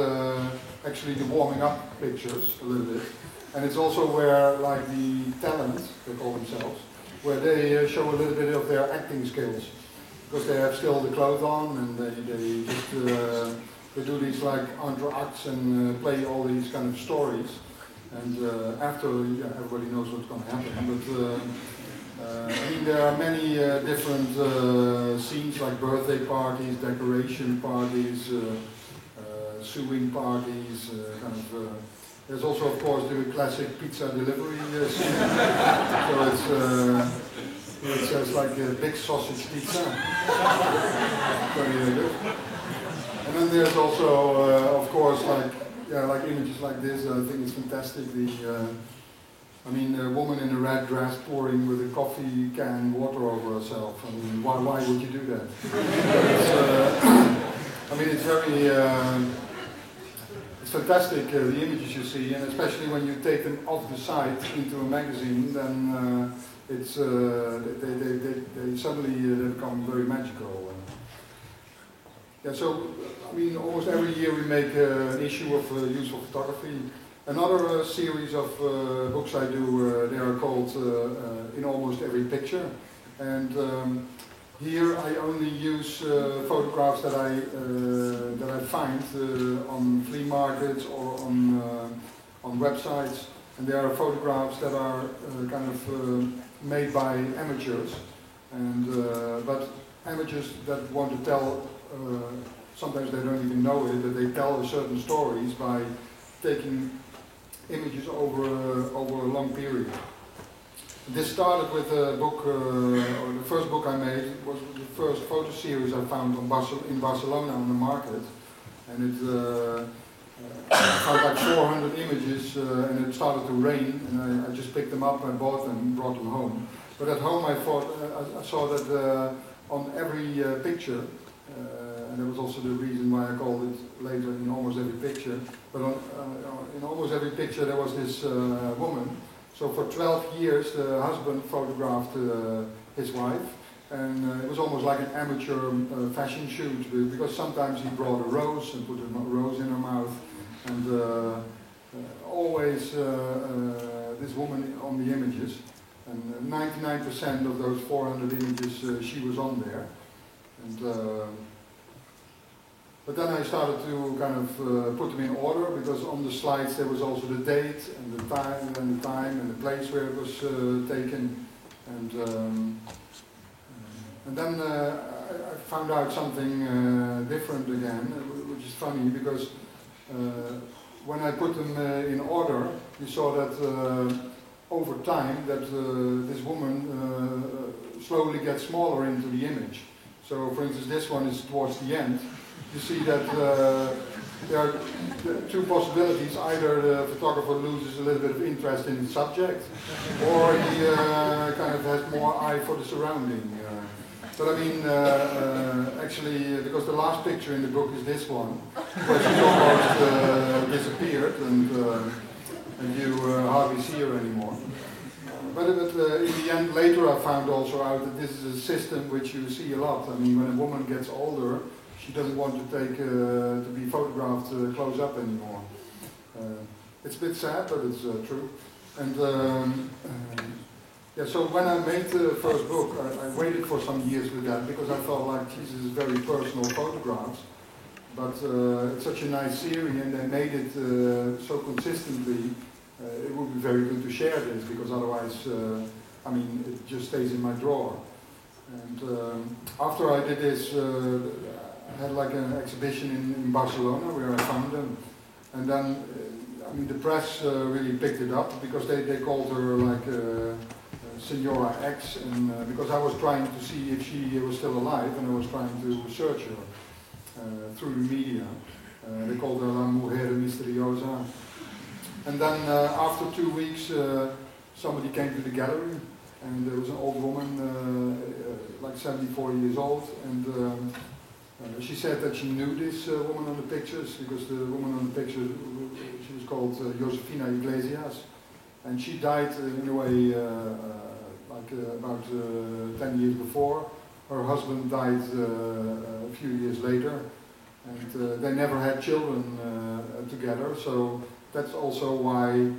actually the warming up pictures a little bit. And it's also where, like, the talent, they call themselves, where they show a little bit of their acting skills. Because they have still the clothes on, and they just they do these like entr'actes and play all these kind of stories. And after, everybody knows what's going to happen. But I mean, there are many different scenes, like birthday parties, decoration parties, suing parties, kind of. There's also, of course, the classic pizza delivery scene. So it says like a big sausage pizza. Very good. And then there's also, of course, like images like this. I think it's fantastic. I mean, a woman in a red dress pouring with a coffee can water over herself. I mean, why would you do that? I mean, it's very. It's fantastic, the images you see, and especially when you take them off the site into a magazine, then it's they suddenly become very magical. Yeah, so I mean, almost every year we make an issue of useful photography. Another series of books I do, they are called In Almost Every Picture, and Here I only use photographs that I find on flea markets or on websites, and they are photographs that are kind of made by amateurs, and but amateurs that want to tell. Sometimes they don't even know it, that they tell certain stories by taking images over a long period. This started with a book, or the first book I made was the first photo series I found in Barcelona on the market, and it found like 400 images, and it started to rain, and I just picked them up, I bought them, and brought them home. But at home I thought, I saw that on every picture, and that was also the reason why I called it later in almost every picture, but in almost every picture there was this woman. So for 12 years the husband photographed his wife, and it was almost like an amateur fashion shoot, because sometimes he brought a rose and put a rose in her mouth, and always this woman on the images, and 99% of those 400 images she was on there. And but then I started to kind of put them in order, because on the slides there was also the date and the time and the place where it was taken, and then I found out something different again, which is funny, because when I put them in order, you saw that over time that this woman slowly gets smaller into the image. So for instance, this one is towards the end. You see that there are two possibilities. Either the photographer loses a little bit of interest in the subject, or he kind of has more eye for the surrounding. But I mean, actually, because the last picture in the book is this one, where she's almost disappeared, and you hardly see her anymore. But in the end, later I found also out that this is a system which you see a lot. I mean, when a woman gets older, she doesn't want to take to be photographed close up anymore. It's a bit sad, but it's true. And yeah, so when I made the first book, I waited for some years with that, because I thought, like, Jesus, is very personal photographs. But it's such a nice series, and they made it so consistently. It would be very good to share this, because otherwise, I mean, it just stays in my drawer. And after I did this, I had like an exhibition in Barcelona where I found them, and then I mean the press really picked it up, because they called her like Senora X, and because I was trying to see if she was still alive, and I was trying to search her through the media. They called her La Mujer Misteriosa. And then after 2 weeks, somebody came to the gallery, and there was an old woman, like 74 years old, and she said that she knew this woman on the pictures, because the woman on the picture, she was called Josefina Iglesias, and she died in a way like about 10 years before. Her husband died a few years later, and they never had children together, so that's also why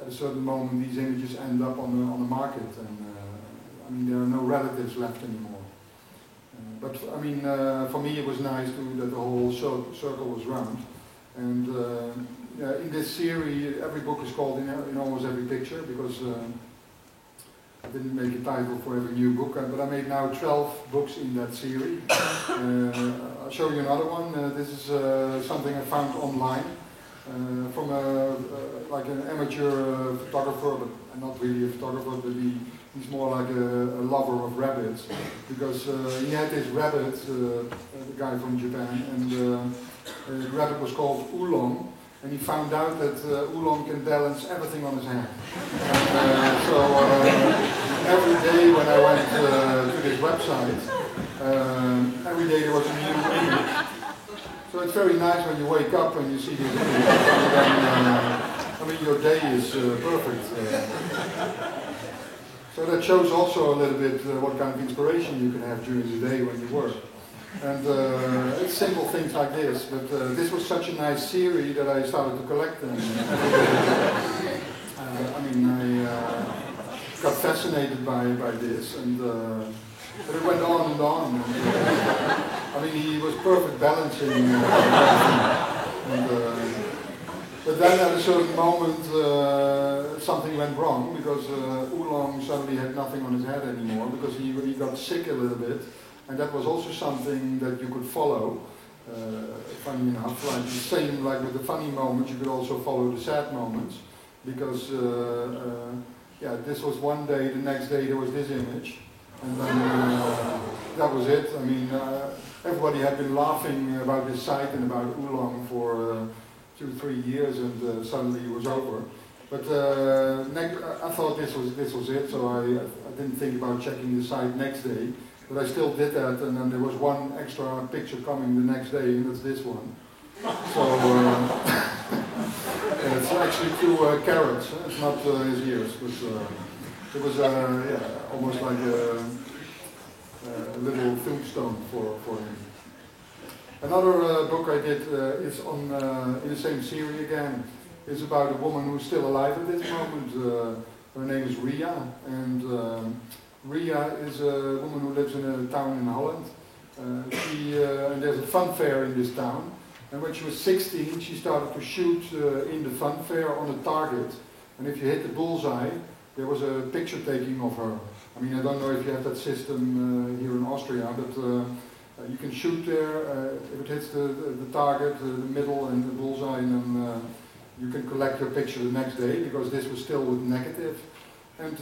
at a certain moment these images end up on the market, and I mean there are no relatives left anymore. But I mean, for me it was nice that the whole circle was round. And in this series, every book is called in almost every picture, because I didn't make a title for every new book, but I made now 12 books in that series. I'll show you another one. This is something I found online from like an amateur photographer, but not really a photographer, but he's more like a lover of rabbits, because he had this rabbit, the guy from Japan, and the rabbit was called Oolong, and he found out that Oolong can balance everything on his hand. And, so every day when I went to this website, every day there was a new image. So it's very nice when you wake up and you see this image, and then, I mean, your day is perfect. So that shows also a little bit what kind of inspiration you can have during the day when you work. And it's simple things like this, but this was such a nice series that I started to collect them. I mean, I got fascinated by this, and But it went on and on. And, I mean, he was perfect balancing. But then at a certain moment, something went wrong because Oolong suddenly had nothing on his head anymore because he got sick a little bit. And that was also something that you could follow. Funny enough, like the same like with the funny moments, you could also follow the sad moments. Because, yeah, this was one day, the next day there was this image. And then that was it. I mean, everybody had been laughing about this site and about Oolong for 2-3 years, and suddenly it was over. But I thought this was it, so I didn't think about checking the site next day. But I still did that, and then there was one extra picture coming the next day, and that's this one. So it's actually 2 carrots. It's not his ears, but it was yeah, almost like a little tombstone for him. Another book I did is on in the same series again. It's about a woman who's still alive at this moment. Her name is Ria, and Ria is a woman who lives in a town in Holland. And there's a fun fair in this town. And when she was 16, she started to shoot in the fun fair on a target. And if you hit the bullseye, there was a picture taking of her. I mean, I don't know if you have that system here in Austria, but you can shoot there. If it hits the target, the middle, and the bullseye, and then you can collect your picture the next day, because this was still with negative. And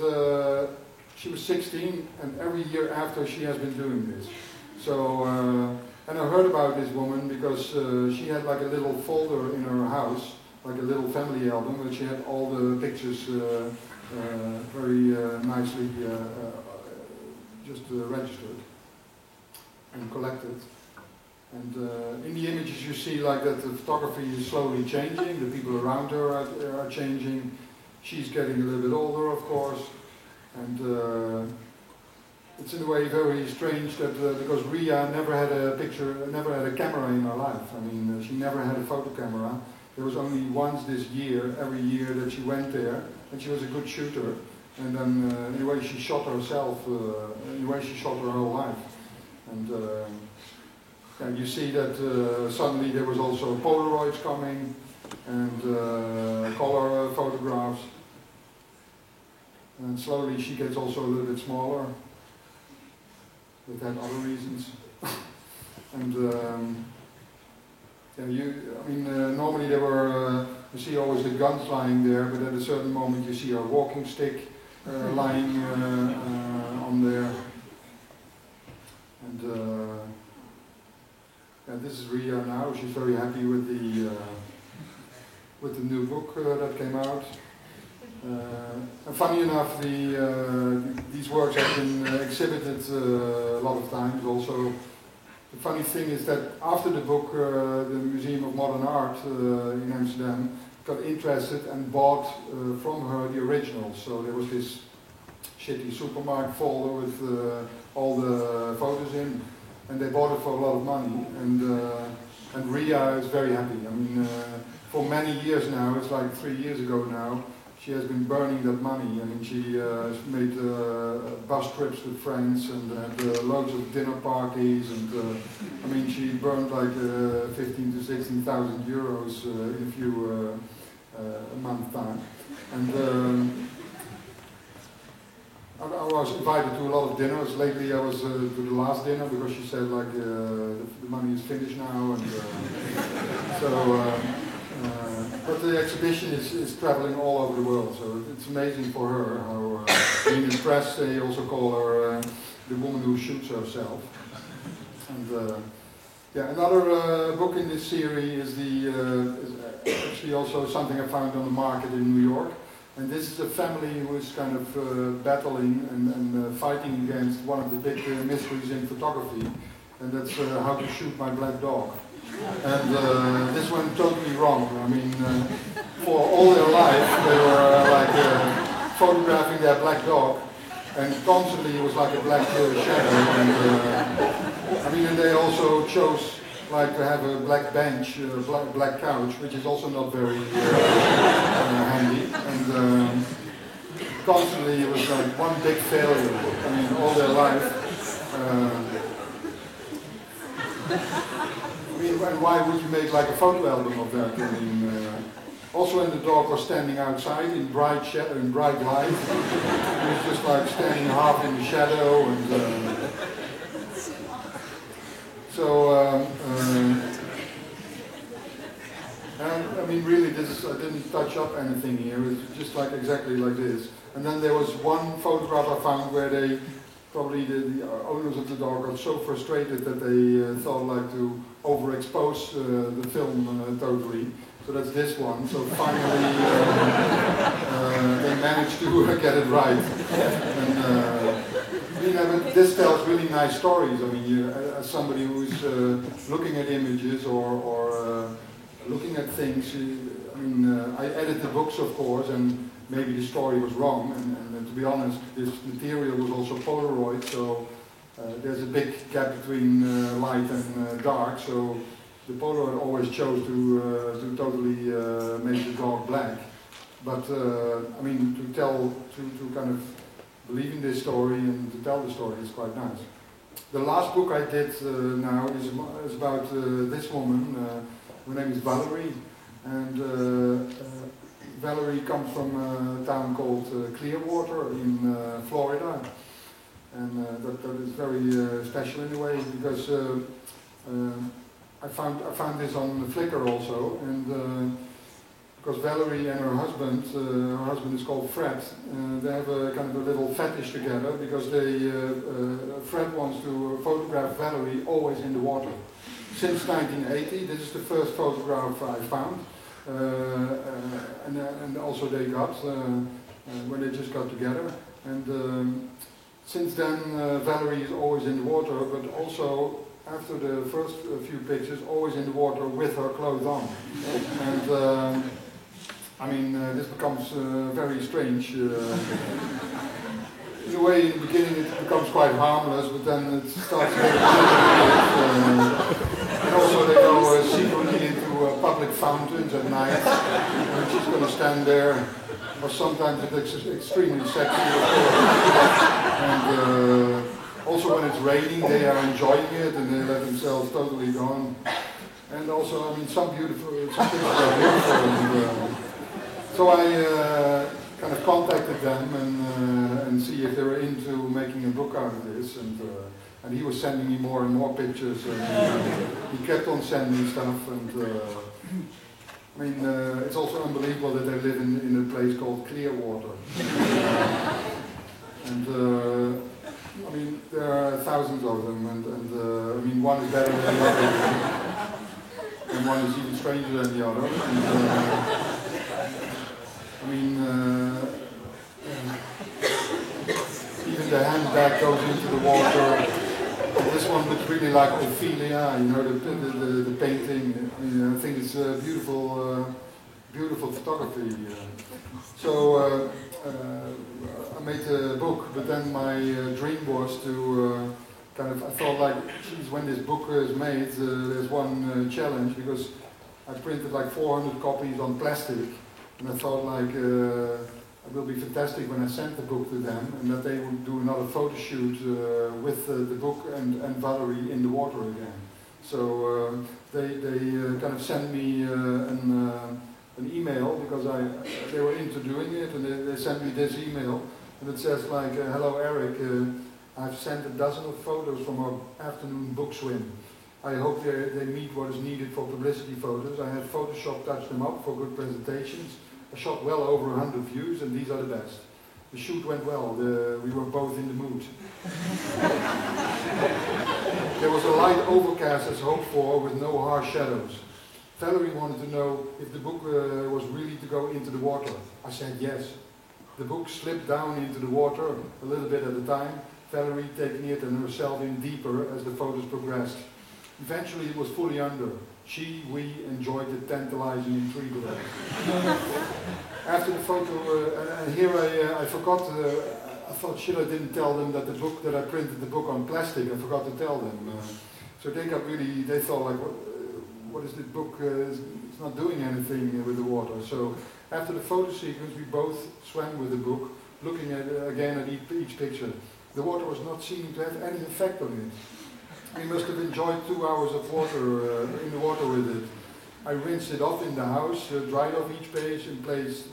she was 16, and every year after she has been doing this. So, and I heard about this woman because she had like a little folder in her house, like a little family album, where she had all the pictures very nicely just registered and collected. And in the images you see like that the photography is slowly changing, the people around her are changing. She's getting a little bit older, of course. And it's in a way very strange that because Ria never had a camera in her life. I mean, she never had a photo camera. There was only once this year, every year, that she went there, and she was a good shooter. And then in a way she shot herself, in a way she shot her whole life. And you see that suddenly there was also Polaroids coming, and color photographs. And slowly she gets also a little bit smaller. That had other reasons. And normally there were, you see always the guns lying there, but at a certain moment you see a walking stick lying on there. And this is Ria now. She's very happy with the new book that came out. And funny enough, these works have been exhibited a lot of times. Also, the funny thing is that after the book, the Museum of Modern Art in Amsterdam got interested and bought from her the originals. So there was this shitty supermarket folder with all the photos in, and they bought it for a lot of money. And Ria is very happy. I mean, for many years now, it's like 3 years ago now, she has been burning that money. I mean, she made bus trips with friends and had loads of dinner parties, and I mean, she burned like 15,000 to 16,000 euros in a few a month time. And I was invited to a lot of dinners. Lately, I was to the last dinner because she said like the money is finished now, and but the exhibition is traveling all over the world, so it's amazing for her how, in the press they also call her the woman who shoots herself. And yeah, another book in this series is actually also something I found on the market in New York. And this is a family who is kind of battling and fighting against one of the big mysteries in photography, and that's how to shoot my black dog. And this went totally wrong. I mean, for all their life, they were like photographing their black dog, and constantly it was like a black shadow. And I mean, and they also chose like to have a black bench, black couch, which is also not very handy. And constantly it was like one big failure. I mean, all their life. I mean, and why would you make like a photo album of that? I mean, also when the dog was standing outside in bright light, he was just like standing half in the shadow, and and I mean, really, I didn't touch up anything here. It's just like exactly like this. And then there was one photograph I found where they, probably the owners of the dog got so frustrated that they thought like to overexpose the film totally. So that's this one. So finally they managed to get it right. And, but this tells really nice stories. I mean, as somebody who's looking at images or looking at things, I mean, I edit the books, of course, and maybe the story was wrong. And to be honest, this material was also Polaroid, so there's a big gap between light and dark. So the Polaroid always chose to totally make the dog black. But I mean, to kind of believe in this story and to tell the story is quite nice. The last book I did now is about this woman. Her name is Valerie, and Valerie comes from a town called Clearwater in Florida, and that is very special in a way, because I found this on Flickr also, and because Valerie and her husband is called Fred, they have a kind of a little fetish together, because Fred wants to photograph Valerie always in the water. Since 1980, this is the first photograph I found, and also they got, when they just got together. And since then, Valerie is always in the water, but also after the first few pictures, always in the water with her clothes on. And I mean, this becomes very strange. In a way, in the beginning it becomes quite harmless, but then it starts getting and also they go secretly into public fountains at night, and she's going to stand there, or sometimes it's extremely sexy, of course. And also when it's raining, they are enjoying it, and they let themselves totally go on. And also, I mean, some pictures are beautiful. So I kind of contacted them and see if they were into making a book out of this, and he was sending me more and more pictures, and he kept on sending me stuff, and I mean, it's also unbelievable that they live in a place called Clearwater. And I mean, there are thousands of them, and I mean, one is better than the other, and one is even stranger than the other. And, I mean, even the handbag goes into the water. This one looks really like Ophelia, you know, the painting. I mean, I think it's beautiful, beautiful photography. So I made a book, but then my dream was to kind of, I thought like, geez, when this book is made, there's one challenge, because I printed like 400 copies on plastic. And I thought like, it will be fantastic when I sent the book to them, and that they would do another photo shoot with the book and Valerie in the water again. So they kind of sent me an email, because they were into doing it, and they sent me this email, and it says like, hello Erik, I've sent a dozen of photos from our afternoon book swim. I hope they meet what is needed for publicity photos. I have Photoshop touched them up for good presentations. I shot well over 100 views, and these are the best. The shoot went well. We were both in the mood. There was a light overcast as hoped for, with no harsh shadows. Valerie wanted to know if the book was really to go into the water. I said yes. The book slipped down into the water a little bit at a time, Valerie taking it and herself in deeper as the photos progressed. Eventually it was fully under. We enjoyed the tantalizing intrigue of it. After the photo, and here I forgot, I thought, shit, I didn't tell them that I printed the book on plastic. I forgot to tell them. So they got really, they thought like, what is this book? It's not doing anything with the water. So after the photo sequence, we both swam with the book, looking at again at each picture. the water was not seeming to have any effect on it. We must have enjoyed 2 hours of water in the water with it. I rinsed it off in the house, dried off each page, and placed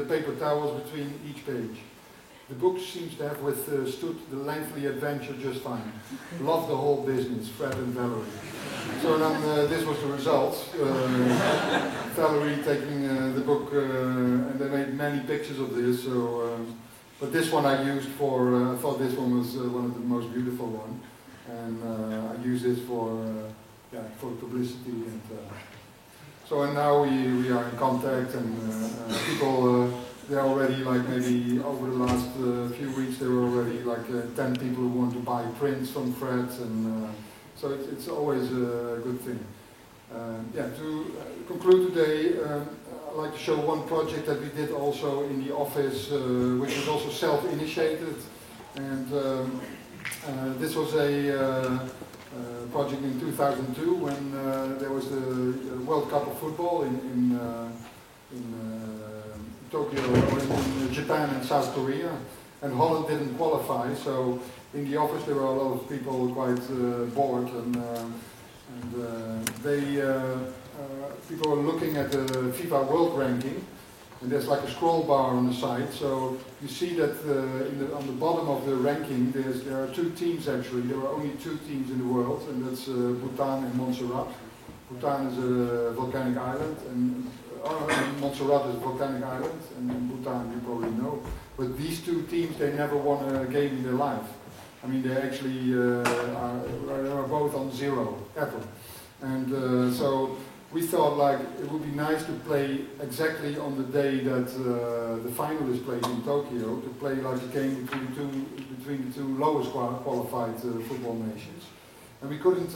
paper towels between each page. The book seems to have withstood the lengthy adventure just fine. Loved the whole business, Fred and Valerie. So then this was the result. Valerie taking the book, and they made many pictures of this. So, but this one I used for, I thought this one was one of the most beautiful ones. And I use this for publicity. And and now we are in contact, and people, they're already like maybe over the last few weeks there were already like 10 people who want to buy prints from Fred, and so it's always a good thing. To conclude today, I'd like to show one project that we did also in the office, which was also self-initiated, and this was a project in 2002 when there was the World Cup of Football in Tokyo, or in Japan and South Korea, and Holland didn't qualify. So in the office there were a lot of people quite bored, and people were looking at the FIFA World Ranking, and there's like a scroll bar on the side. So you see that on the bottom of the ranking there are 2 teams actually. There are only 2 teams in the world, and that's Bhutan and Montserrat. Bhutan is a volcanic island, and Montserrat is a volcanic island, and Bhutan you probably know. But these 2 teams, they never won a game in their life. I mean, they actually are both on 0 ever. And so we thought like it would be nice to play exactly on the day that the final is played in Tokyo, to play like a game between the 2 lowest qualified football nations. And we couldn't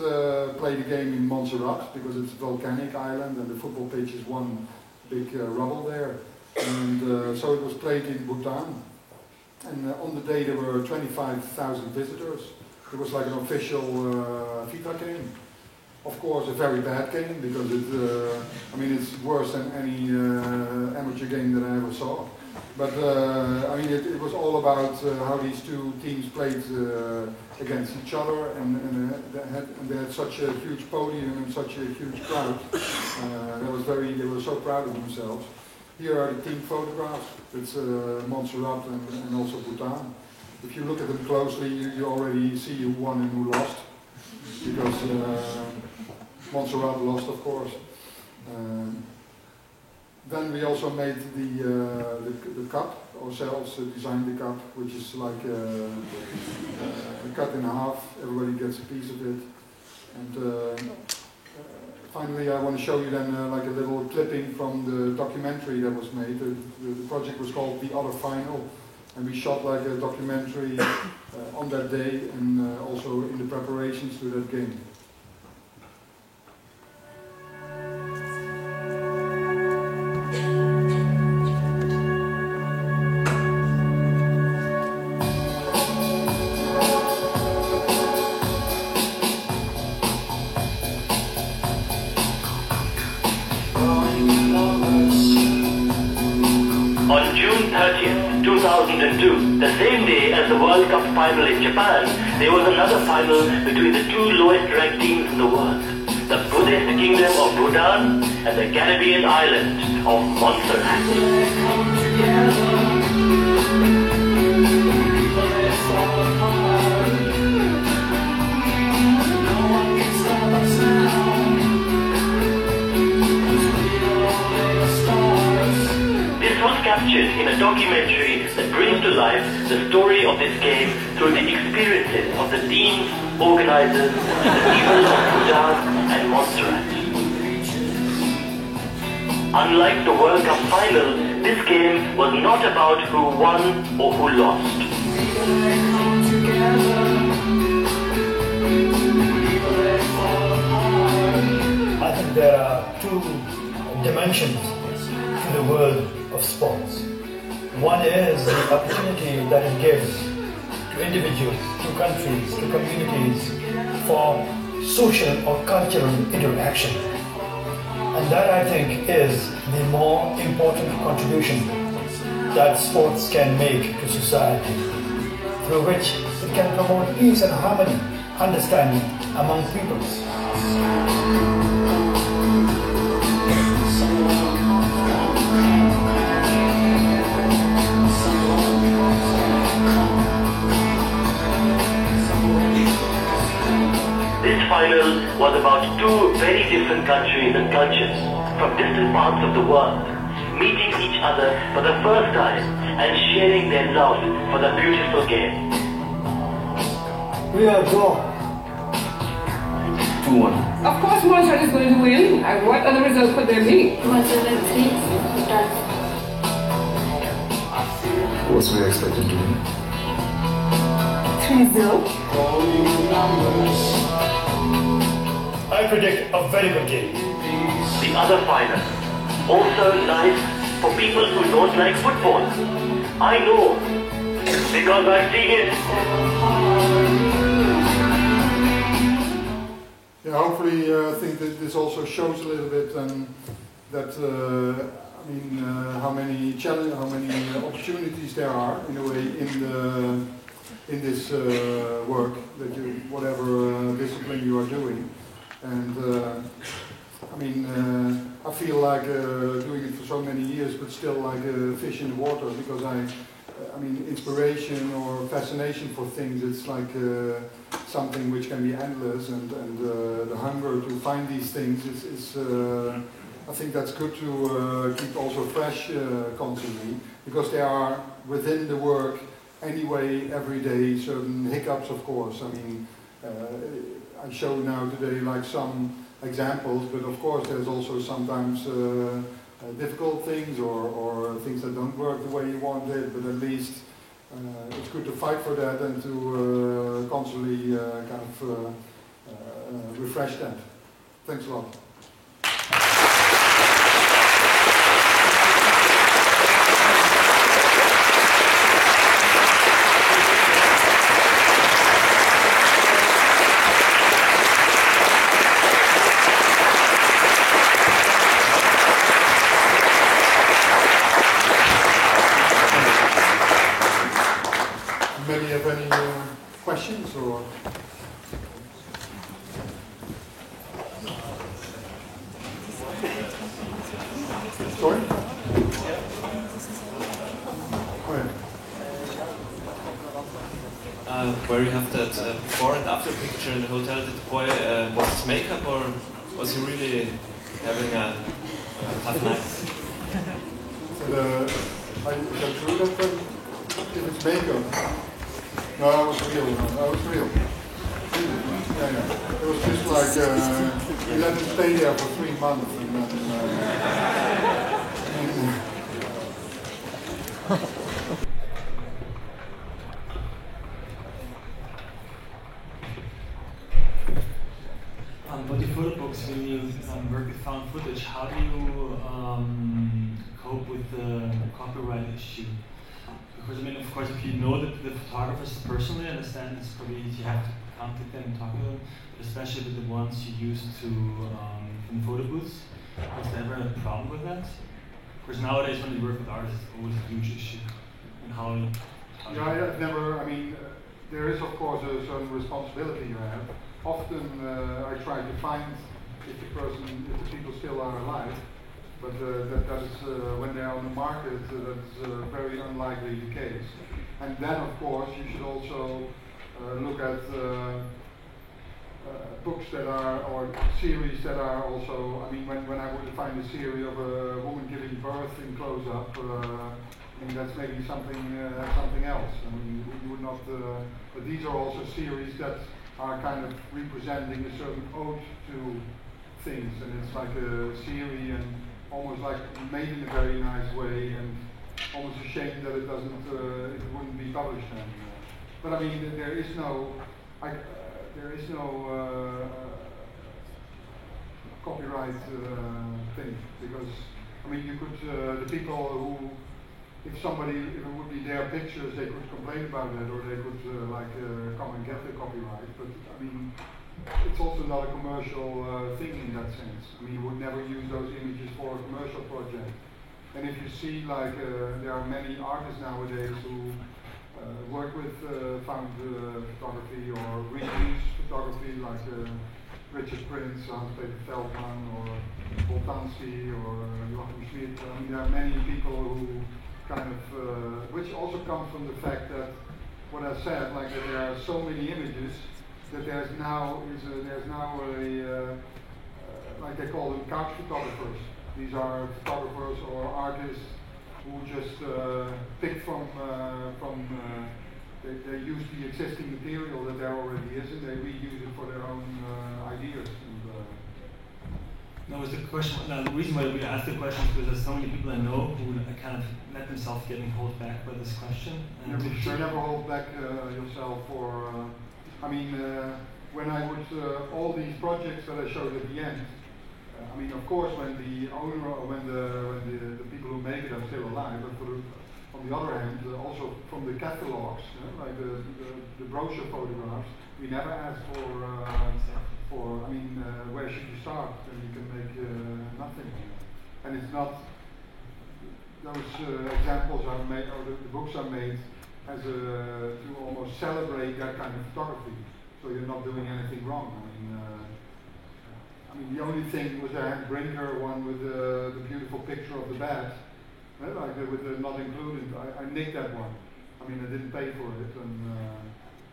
play the game in Montserrat because it's a volcanic island and the football pitch is one big rubble there. And so it was played in Bhutan. And on the day there were 25,000 visitors. It was like an official FIFA game. Of course, a very bad game because it's worse than any amateur game that I ever saw. But it was all about how these 2 teams played against each other, and they had such a huge podium and such a huge crowd. They were so proud of themselves. Here are the team photographs. It's Montserrat and also Bhutan. If you look at them closely, you already see who won and who lost, because Montserrat lost, of course. Then we also made the cup ourselves, designed the cup, which is like cut in half. Everybody gets a piece of it. And finally, I want to show you then like a little clipping from the documentary that was made. The project was called The Other Final, and we shot like a documentary on that day and also in the preparations to that game. On June 30th, 2002, the same day as the World Cup final in Japan, there was another final between the 2 lowest ranked teams in the world, the Buddhist kingdom of Bhutan and the Caribbean island of Montserrat. Captured in a documentary that brings to life the story of this game through the experiences of the teams, organizers, and the people of Bhutan and Montserrat. Unlike the World Cup final, this game was not about who won or who lost. I think there are 2 dimensions to the world of sports. One is the opportunity that it gives to individuals, to countries, to communities for social or cultural interaction. And that, I think, is the more important contribution that sports can make to society. through which it can promote peace and harmony, understanding among peoples. This final was about two very different countries and cultures from distant parts of the world, meeting each other for the first time and sharing their love for the beautiful game. We are drawn. 2-1. Of course Marshall is going to win. And what other result could there be? What's we expected to win? 3-0. I predict a very good game. The other final, also nice for people who don't like football. I know, because I've seen it. Yeah, hopefully I think that this also shows a little bit that how many challenges, how many opportunities there are in a way in this work that you, whatever discipline you are doing. And I feel like doing it for so many years, but still like a fish in the water, because inspiration or fascination for things, it's like something which can be endless, and the hunger to find these things is I think that's good to keep also fresh constantly, because there are within the work anyway every day certain hiccups, of course. I show now today like some examples, but of course there's also sometimes difficult things or things that don't work the way you want it, but at least it's good to fight for that and to constantly refresh that. Thanks a lot. Maybe you have any questions or? Sorry? Where you have that before and after picture in the hotel, did the boy was his makeup, or was he really having a tough night? Is that true that if it's makeup? No, it was real. No, it was real. Yeah. It was just like we let him stay there for 3 months, and then. But the photo books, when you work with found footage, how do you cope with the copyright issue? Because of course, if you know that the photographers personally, I understand it's probably you have to contact them and talk to them, but especially with the ones you used to in photo booths. Was there ever a problem with that? Because nowadays, when you work with artists, it's always a huge issue. And how yeah, I've never. There is of course a certain responsibility you have. Often I try to find if the people still are alive, but that is when they are on the market, that's very unlikely the case. And then of course you should also look at books that are, or series that are also, when I would find a series of a woman giving birth in close-up, that's maybe something else. You would not, but these are also series that are kind of representing a certain ode to things, and it's like a series and almost like made in a very nice way, and almost a shame that it doesn't, it wouldn't be published anymore. But there is no copyright thing, because you could the people who, if it would be their pictures, they could complain about it, or they could come and get the copyright. But it's also not a commercial thing in that sense. You would never use those images for a commercial project. And if you see, there are many artists nowadays who work with found photography or reuse photography, like Richard Prince, Hans-Peter Feldman, or Boltanski, or Joachim Schmidt. I mean, there are many people who kind of, which also comes from the fact that what I said, like that there are so many images that there's now a like they call them couch photographers. These are photographers or artists who just pick from they use the existing material that there already is and they reuse it for their own ideas. No, it's the question. The reason why we asked the question is because there's so many people I know who kind of let themselves getting held back by this question. And you should never hold back yourself for. I mean, when I would all these projects that I showed at the end. I mean, of course, when the owner or when the people who make it are still alive, but on the other hand, also from the catalogs, like the brochure photographs, we never asked for. I mean, where should you start? And you can make nothing. And it's not those examples are made or the books are made as to almost celebrate that kind of photography. So you're not doing anything wrong. I mean, the only thing was I had Brinker one with the beautiful picture of the bed, like with the not included. I nicked that one. I mean, I didn't pay for it,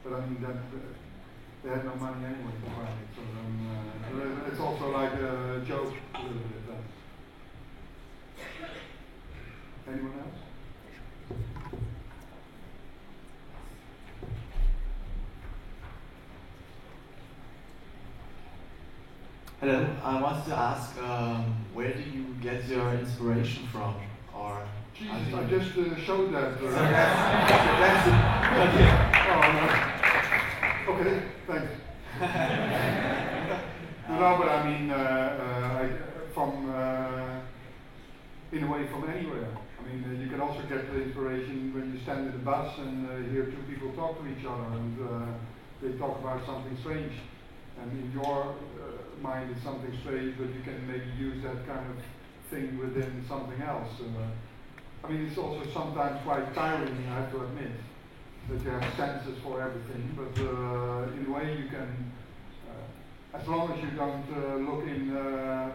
but I mean that they had no money anyway to buy it. So it's also like a joke a little bit. Anyone else? Hello, I wanted to ask, where do you get your inspiration from? Or Jesus, I just showed that. That's it. Okay, thanks. No, but I mean, in a way, from anywhere. I mean, you can also get the inspiration when you stand in the bus and hear two people talk to each other and they talk about something strange. And in your mind it's something strange, but you can maybe use that kind of thing within something else. I mean, it's also sometimes quite tiring, I have to admit, that you have senses for everything, but in a way you can, as long as you don't look in, I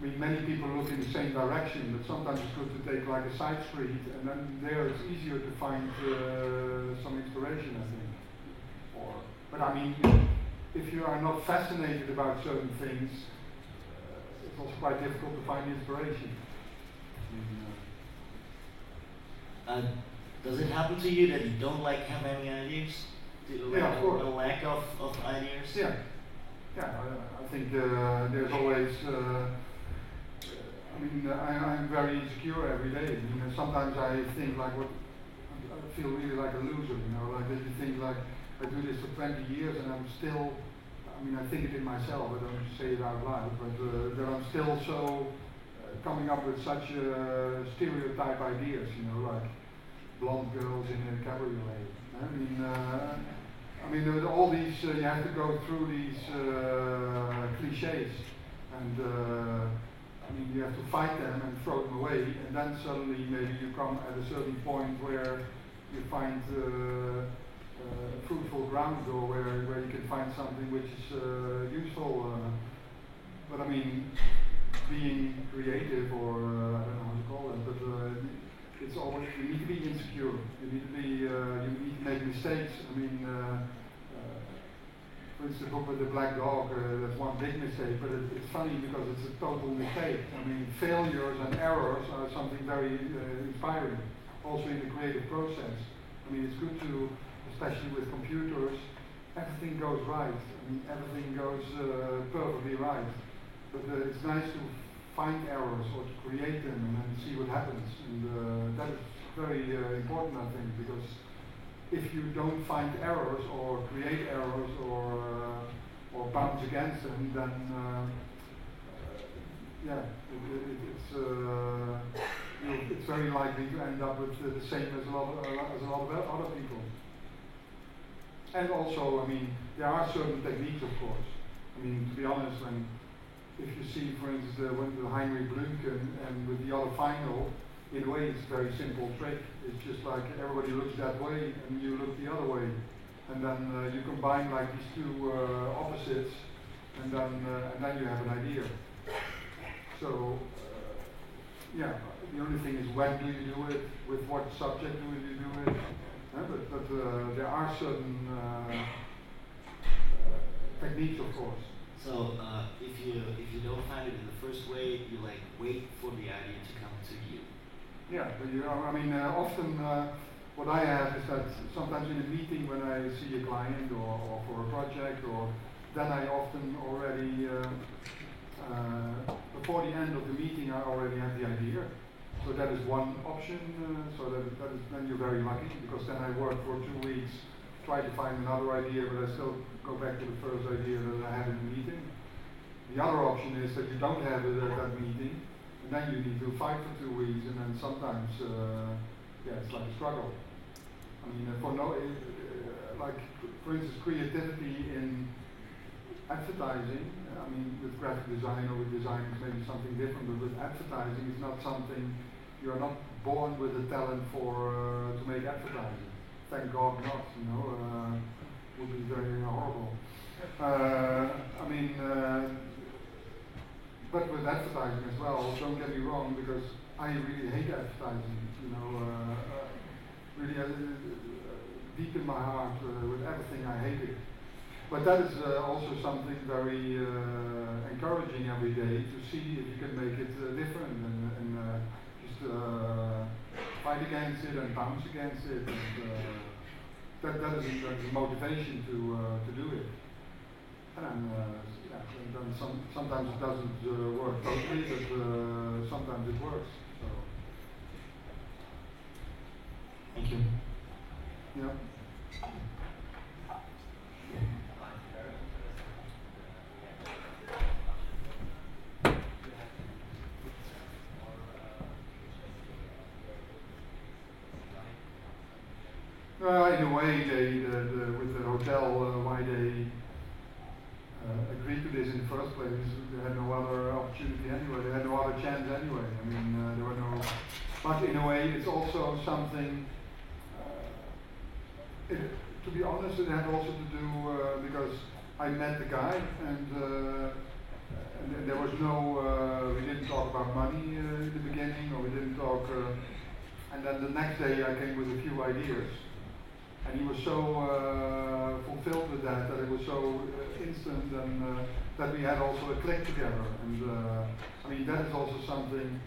mean, many people look in the same direction, but sometimes it's good to take like a side street, and then there it's easier to find some inspiration, I think. But I mean, if you are not fascinated about certain things, it's also quite difficult to find inspiration. Does it happen to you that you don't have any ideas? Yeah, of course. A lack of ideas? Yeah. Yeah, I think there's always, I mean, I'm very insecure every day. You know, sometimes I think like, I feel really like a loser, you know, like that you think like, I do this for 20 years and I'm still, I mean, I think it in myself, I don't say it out loud, but that I'm still so coming up with such stereotype ideas, you know, like blonde girls in a cabriolet. I mean, all these, you have to go through these cliches, and I mean, you have to fight them and throw them away, and then suddenly maybe you come at a certain point where you find fruitful ground, or where you can find something which is useful. But I mean, being creative, or I don't know how to call it, but it's always, you need to be insecure. You need to be, you need to make mistakes. I mean, for instance, the book with the black dog, that's one big mistake, but it's funny because it's a total mistake. I mean, failures and errors are something very inspiring, also in the creative process. I mean, it's good to, especially with computers, everything goes right. I mean, everything goes perfectly right. But it's nice to find errors or to create them and then see what happens. And that is very important, I think, because if you don't find errors or create errors or bounce against them, then yeah, it's very likely to end up with the same as a lot of other people. And also, I mean, there are certain techniques, of course. I mean, to be honest, if you see, for instance, when the Heinrich Blümchen and with the other final, in a way, it's a very simple trick. It's just like everybody looks that way and you look the other way. And then you combine like these two opposites, and then you have an idea. So, yeah, the only thing is when do you do it, with what subject do you do it. But there are certain techniques, of course. So if you don't find it in the first way, you like wait for the idea to come to you. Yeah, but I mean, often what I have is that sometimes in a meeting when I see a client or for a project, or then I often already before the end of the meeting I already have the idea. So that is one option. So that is, then you're very lucky, because then I work for 2 weeks, try to find another idea, but I still go back to the first idea that I had in the meeting. The other option is that you don't have it at that meeting, and then you need to fight for 2 weeks, and then sometimes, yeah, it's like a struggle. I mean, like for instance, creativity in advertising. I mean, with graphic design or with design it's maybe something different, but with advertising it's not something, you're not born with the talent for to make advertising. Thank God not, you know, would be very horrible. I mean, but with advertising as well, don't get me wrong, because I really hate advertising, you know, really deep in my heart, with everything I hate it. But that is also something very encouraging every day, to see if you can make it different and just fight against it and bounce against it. And, that is a motivation to do it. And yeah, then sometimes it doesn't work totally, but sometimes it works. So. Thank you. Yeah. In a way, with the hotel, why they agreed to this in the first place, they had no other opportunity anyway, they had no other chance anyway. I mean, there were no. But in a way, it's also something. To be honest, it had also to do because I met the guy, and there was no. We didn't talk about money in the beginning, or we didn't talk. And then the next day, I came with a few ideas. And he was so fulfilled with that it was so instant, and that we had also a click together. And I mean, that is also something,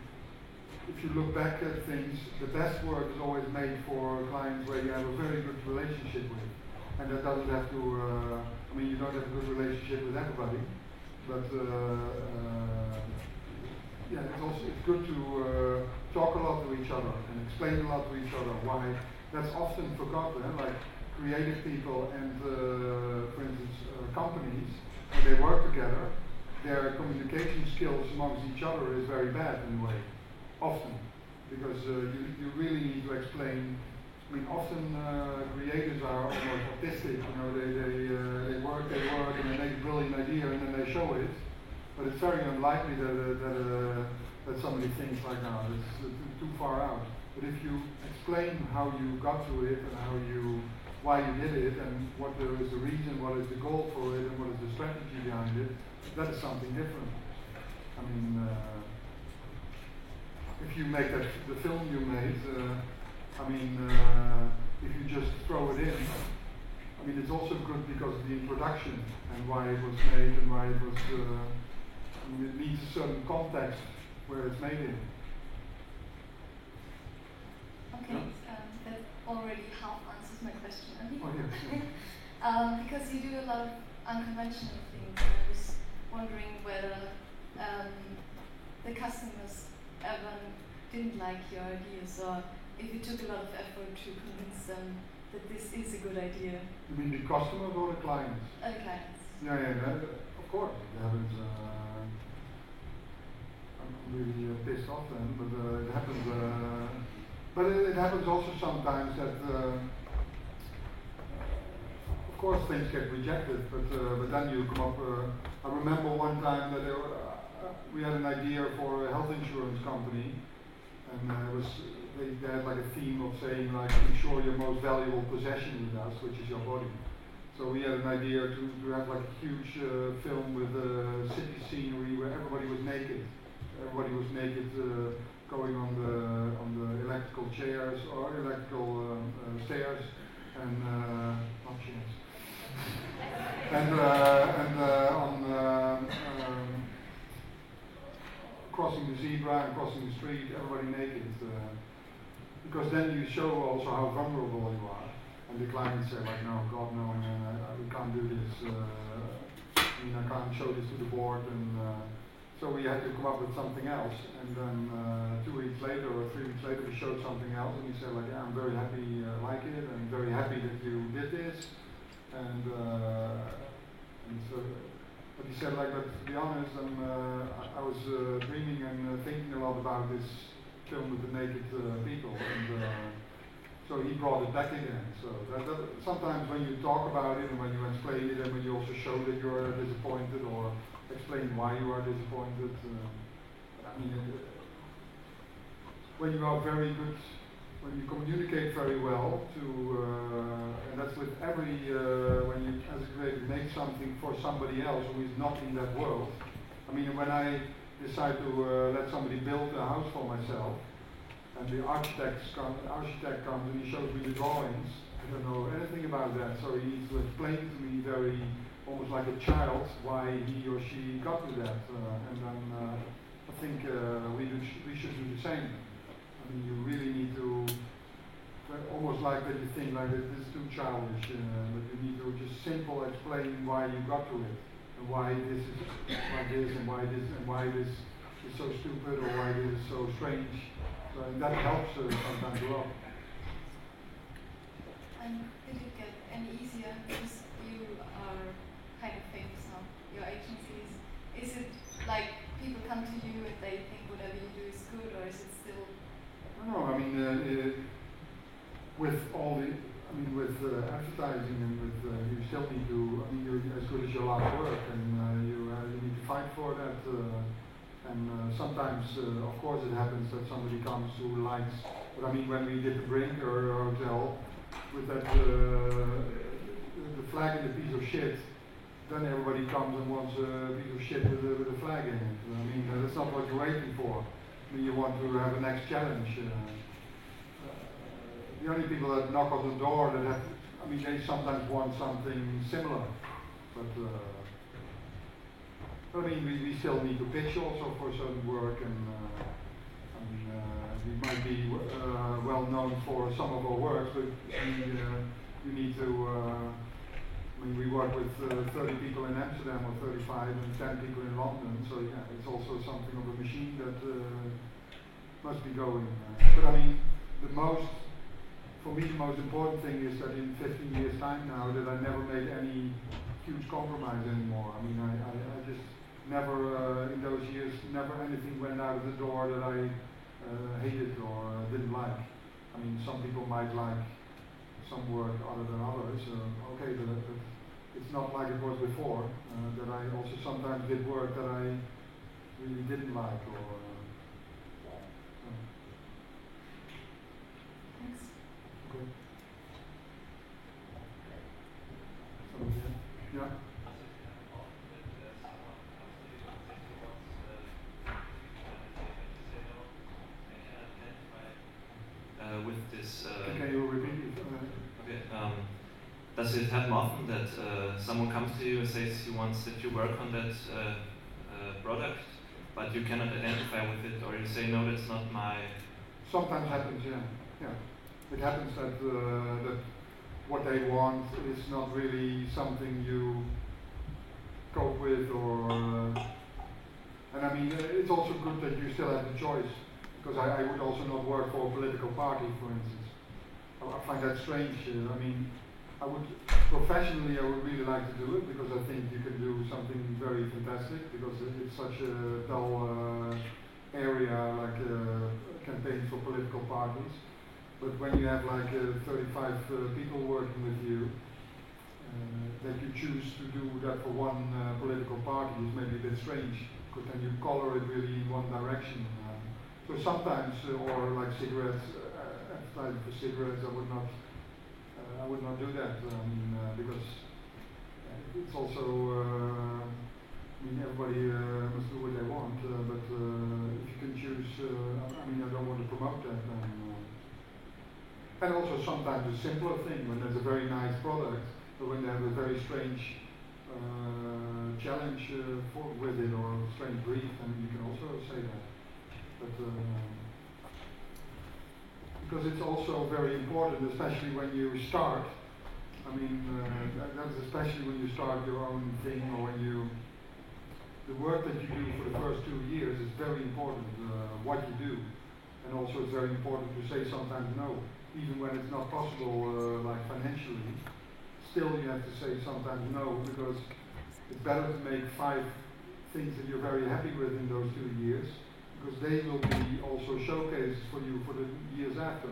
if you look back at things, the best work is always made for clients where you have a very good relationship with. And that doesn't have to, I mean, you don't have a good relationship with everybody, but yeah, it's good to talk a lot to each other and explain a lot to each other why. That's often forgotten, like creative people and, for instance, companies, when they work together, their communication skills amongst each other is very bad in a way, often, because you really need to explain. I mean, often creators are almost autistic, you know, they work, and they make a brilliant idea, and then they show it, but it's very unlikely that somebody thinks like, no, it's too far out. But if you explain how you got to it and why you did it, and what is the reason, what is the goal for it, and what is the strategy behind it, that is something different. I mean, if you make the film you made, I mean, if you just throw it in, I mean, it's also good because of the introduction and why it was made and why it was. I mean, it needs a certain context where it's made in. Okay, that already half answers my question. Oh, yes. Because you do a lot of unconventional things, and I was wondering whether the customers ever didn't like your ideas, or if it took a lot of effort to convince them that this is a good idea. You mean the customers or the clients? The clients. Yeah, of course. It happens. I'm really pissed off then, but it happens. But it happens also sometimes that, of course, things get rejected. But then you come up. I remember one time that we had an idea for a health insurance company, And they had like a theme of saying like, ensure your most valuable possession with us, which is your body. So we had an idea to have like a huge film with city scenery where everybody was naked. Everybody was naked going on the electrical chairs or electrical stairs and not chairs. And on crossing the zebra and crossing the street, everybody naked. Because then you show also how vulnerable you are. And the clients say like, no, God, no, we can't do this. I mean, I can't show this to the board. And so we had to come up with something else. And then 2 weeks later or 3 weeks later, we showed something else. And he said like, yeah, I'm very happy like it. I'm very happy that you did this. And so, but he said like, but to be honest, I was dreaming and thinking a lot about this film with the naked people. And so he brought it back again. So that sometimes when you talk about it and when you explain it and when you also show that you are disappointed or explain why you are disappointed, I mean, when you are very good, when you communicate very well to, and that's with every, when you as a creator make something for somebody else who is not in that world. I mean, when I decide to let somebody build a house for myself, and the architect comes and he shows me the drawings. I don't know anything about that, so he needs to explain to me very, almost like a child, why he or she got to that. And then I think we should do the same. I mean, you really need to, almost like that you think like this is too childish, but you need to just simple explain why you got to it, and why this is like this, and why this is so stupid, or why this is so strange. And that helps sometimes a lot. And did it get any easier because you are kind of famous now, your agencies? Is it like people come to you and they think whatever you do is good, or is it still? No, I mean, with all the, I mean, with advertising and with, you still need to, I mean, you're as good as your last work, and you need to fight for that. And sometimes, of course, it happens that somebody comes who likes. But I mean, when we did the Brinker Hotel with that the flag and the piece of shit, then everybody comes and wants a piece of shit with a flag in it. I mean, that's not what you're waiting for. I mean, you want to have a next challenge. The only people that knock on the door that have, I mean, they sometimes want something similar, but. I mean, we still need to pitch also for certain work, and I mean, we might be well known for some of our works, but you need to. I mean, we work with 30 people in Amsterdam or 35 and 10 people in London, so yeah, it's also something of a machine that must be going. But I mean, for me, the most important thing is that in 15 years' time now, that I never made any huge compromise anymore. I mean, I just. Never, in those years, never anything went out of the door that I hated or didn't like. I mean, some people might like some work other than others, okay, but it's not like it was before, that I also sometimes did work that I really didn't like. Thanks. Okay. So, yeah. With this. Can you repeat it? Okay. Does it happen often that someone comes to you and says he wants that you work on that product, but you cannot identify with it, or you say no, that's not my. Sometimes happens, yeah. It happens that that what they want is not really something you cope with, or. And I mean, it's also good that you still have the choice. Because I would also not work for a political party, for instance. I find that strange. I mean, professionally I would really like to do it because I think you can do something very fantastic because it's such a dull area, like campaigns for political parties. But when you have like 35 people working with you, that you choose to do that for one political party is maybe a bit strange because then you color it really in one direction. So sometimes, or like cigarettes, advertising for cigarettes, I would not do that. Because it's also, everybody must do what they want. But if you can choose, I don't want to promote that. And also sometimes a simpler thing when there's a very nice product, but when they have a very strange challenge with it or a strange brief, then you can also say that. But because it's also very important, especially when you start. That's especially when you start your own thing, or when the work that you do for the first 2 years is very important. What you do, and also it's very important to say sometimes no, even when it's not possible, like financially. Still, you have to say sometimes no, because it's better to make 5 things that you're very happy with in those 2 years, because they will be also showcases for you for the years after.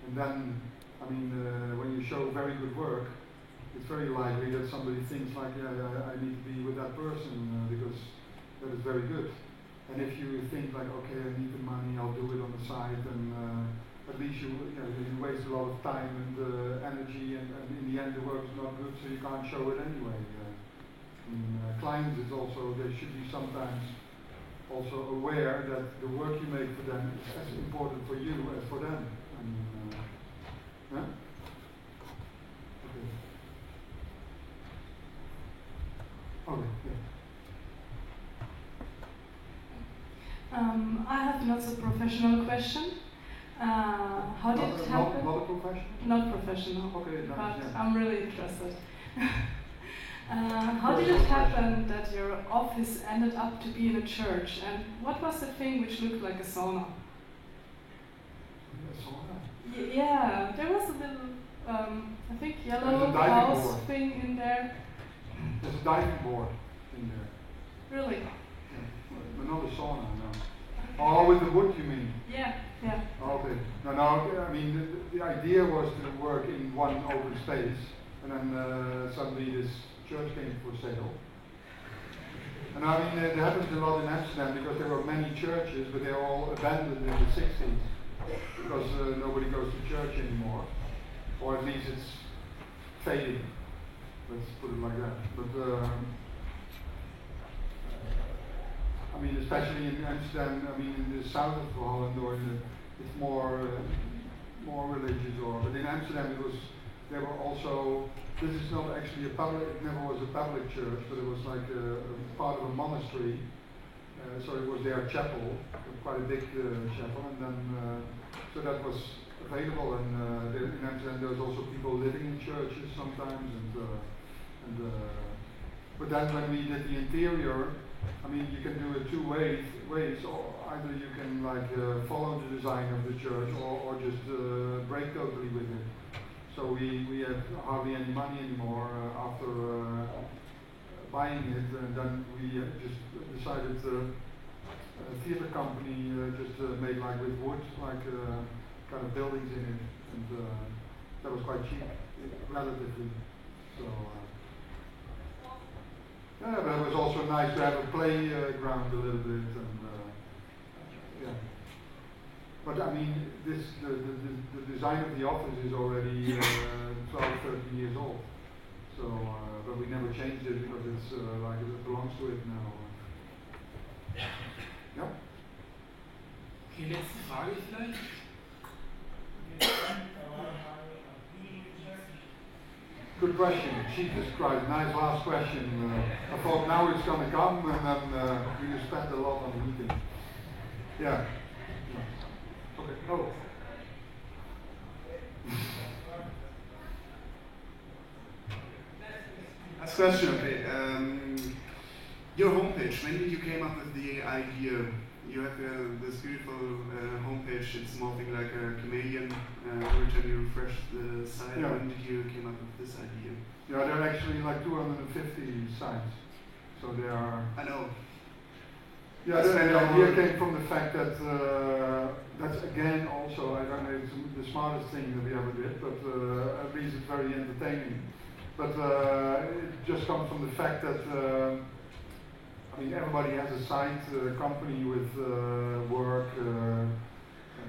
And then, when you show very good work, it's very likely that somebody thinks like, I need to be with that person because that is very good. And if you think like, okay, I need the money, I'll do it on the side, and at least you waste a lot of time and energy, and in the end the work is not good, so you can't show it anyway. Clients is also, they should be sometimes also aware that the work you make for them is as important for you as for them. Yeah? Okay. I have not a professional question. How did it happen? Not a professional? Not professional. Okay, nice, but yeah. I'm really interested. How did it happen that your office ended up to be in a church? And what was the thing which looked like a sauna? A sauna? Yeah, there was a little, I think, yellow house thing in there. There's a diving board in there. Really? Yeah. But not a sauna, no. Oh, with the wood, you mean? Yeah, yeah. Okay. No, the idea was to work in one open space, and then suddenly this church came for sale. And it happens a lot in Amsterdam because there were many churches, but they were all abandoned in the 60s because nobody goes to church anymore, or at least it's fading. Let's put it like that. But especially in Amsterdam, in the south of Holland, or it's more religious. But in Amsterdam, there were also. This is not actually a public. It never was a public church, but it was like a part of a monastery. So it was their chapel, quite a big chapel, and then so that was available. And in Amsterdam, there was also people living in churches sometimes, but then when we did the interior, you can do it 2 ways. Or either you can follow the design of the church, or just break totally with it. So we had hardly any money anymore after buying it, and then we just decided a theater company just made with wood, kind of buildings in it, and that was quite cheap, relatively. So. Yeah, but it was also nice to have a playground a little bit, and yeah. But the design of the office is already 12, 13 years old. So, but we never changed it because it's it belongs to it now. Ja? Okay, letzte Frage vielleicht. Good question. Jesus Christ, nice last question. I thought now it's going to come, and then we spent a lot on the meeting. Yeah. Okay. Oh. Last question. Okay. Your homepage. When did you came up with the idea? You have this beautiful homepage. It's morphing like a chameleon. Every time you refresh the site, yeah. When did you came up with this idea? Yeah, there are actually 250 sites. So they are. I know. Yeah, the idea came from the fact that that's again also, I don't know if it's the smartest thing that we ever did, but at least it's very entertaining. But it just comes from the fact that I mean, everybody has a site, company with work,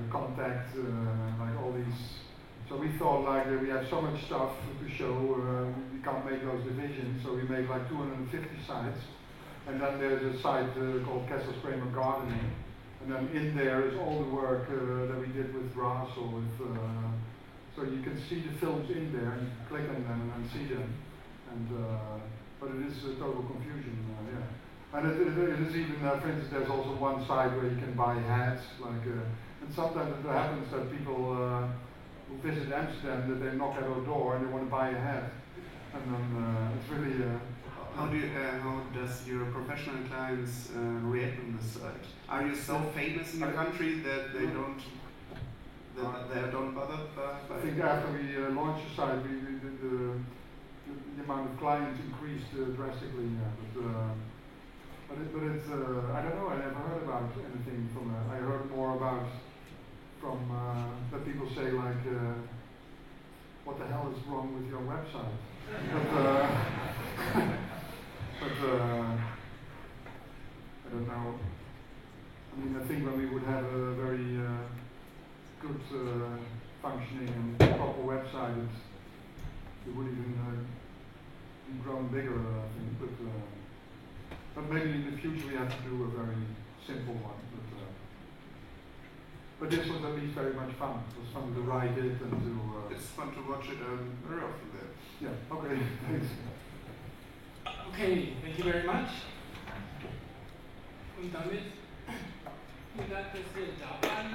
contact, like all these. So we thought like we have so much stuff to show, we can't make those divisions, so we made like 250 sites. And then there's a site called KesselsKramer Gardening. And then in there is all the work that we did with grass or with, so you can see the films in there and click on them and see them. And, but it is a total confusion, yeah. And it is even, for instance, there's also one site where you can buy hats, like, and sometimes it happens that people who visit Amsterdam, that they knock at our door and they want to buy a hat. And then it's really... How does your professional clients react on this site? Are you so famous in the country that they don't bother by? I think after we launched the site, the amount of clients increased drastically. But it's I don't know. I never heard about anything from. I heard more about from that people say like, "What the hell is wrong with your website?" But I don't know. I mean, I think when we would have a very good functioning and proper website, it would even be grown bigger, I think. But maybe in the future we have to do a very simple one. But this was at least very much fun. It was fun to write it and to... It's fun to watch it very often there. Yeah, okay, thanks. Okay, thank you very much. Und damit vielen Dank, dass ihr da waren.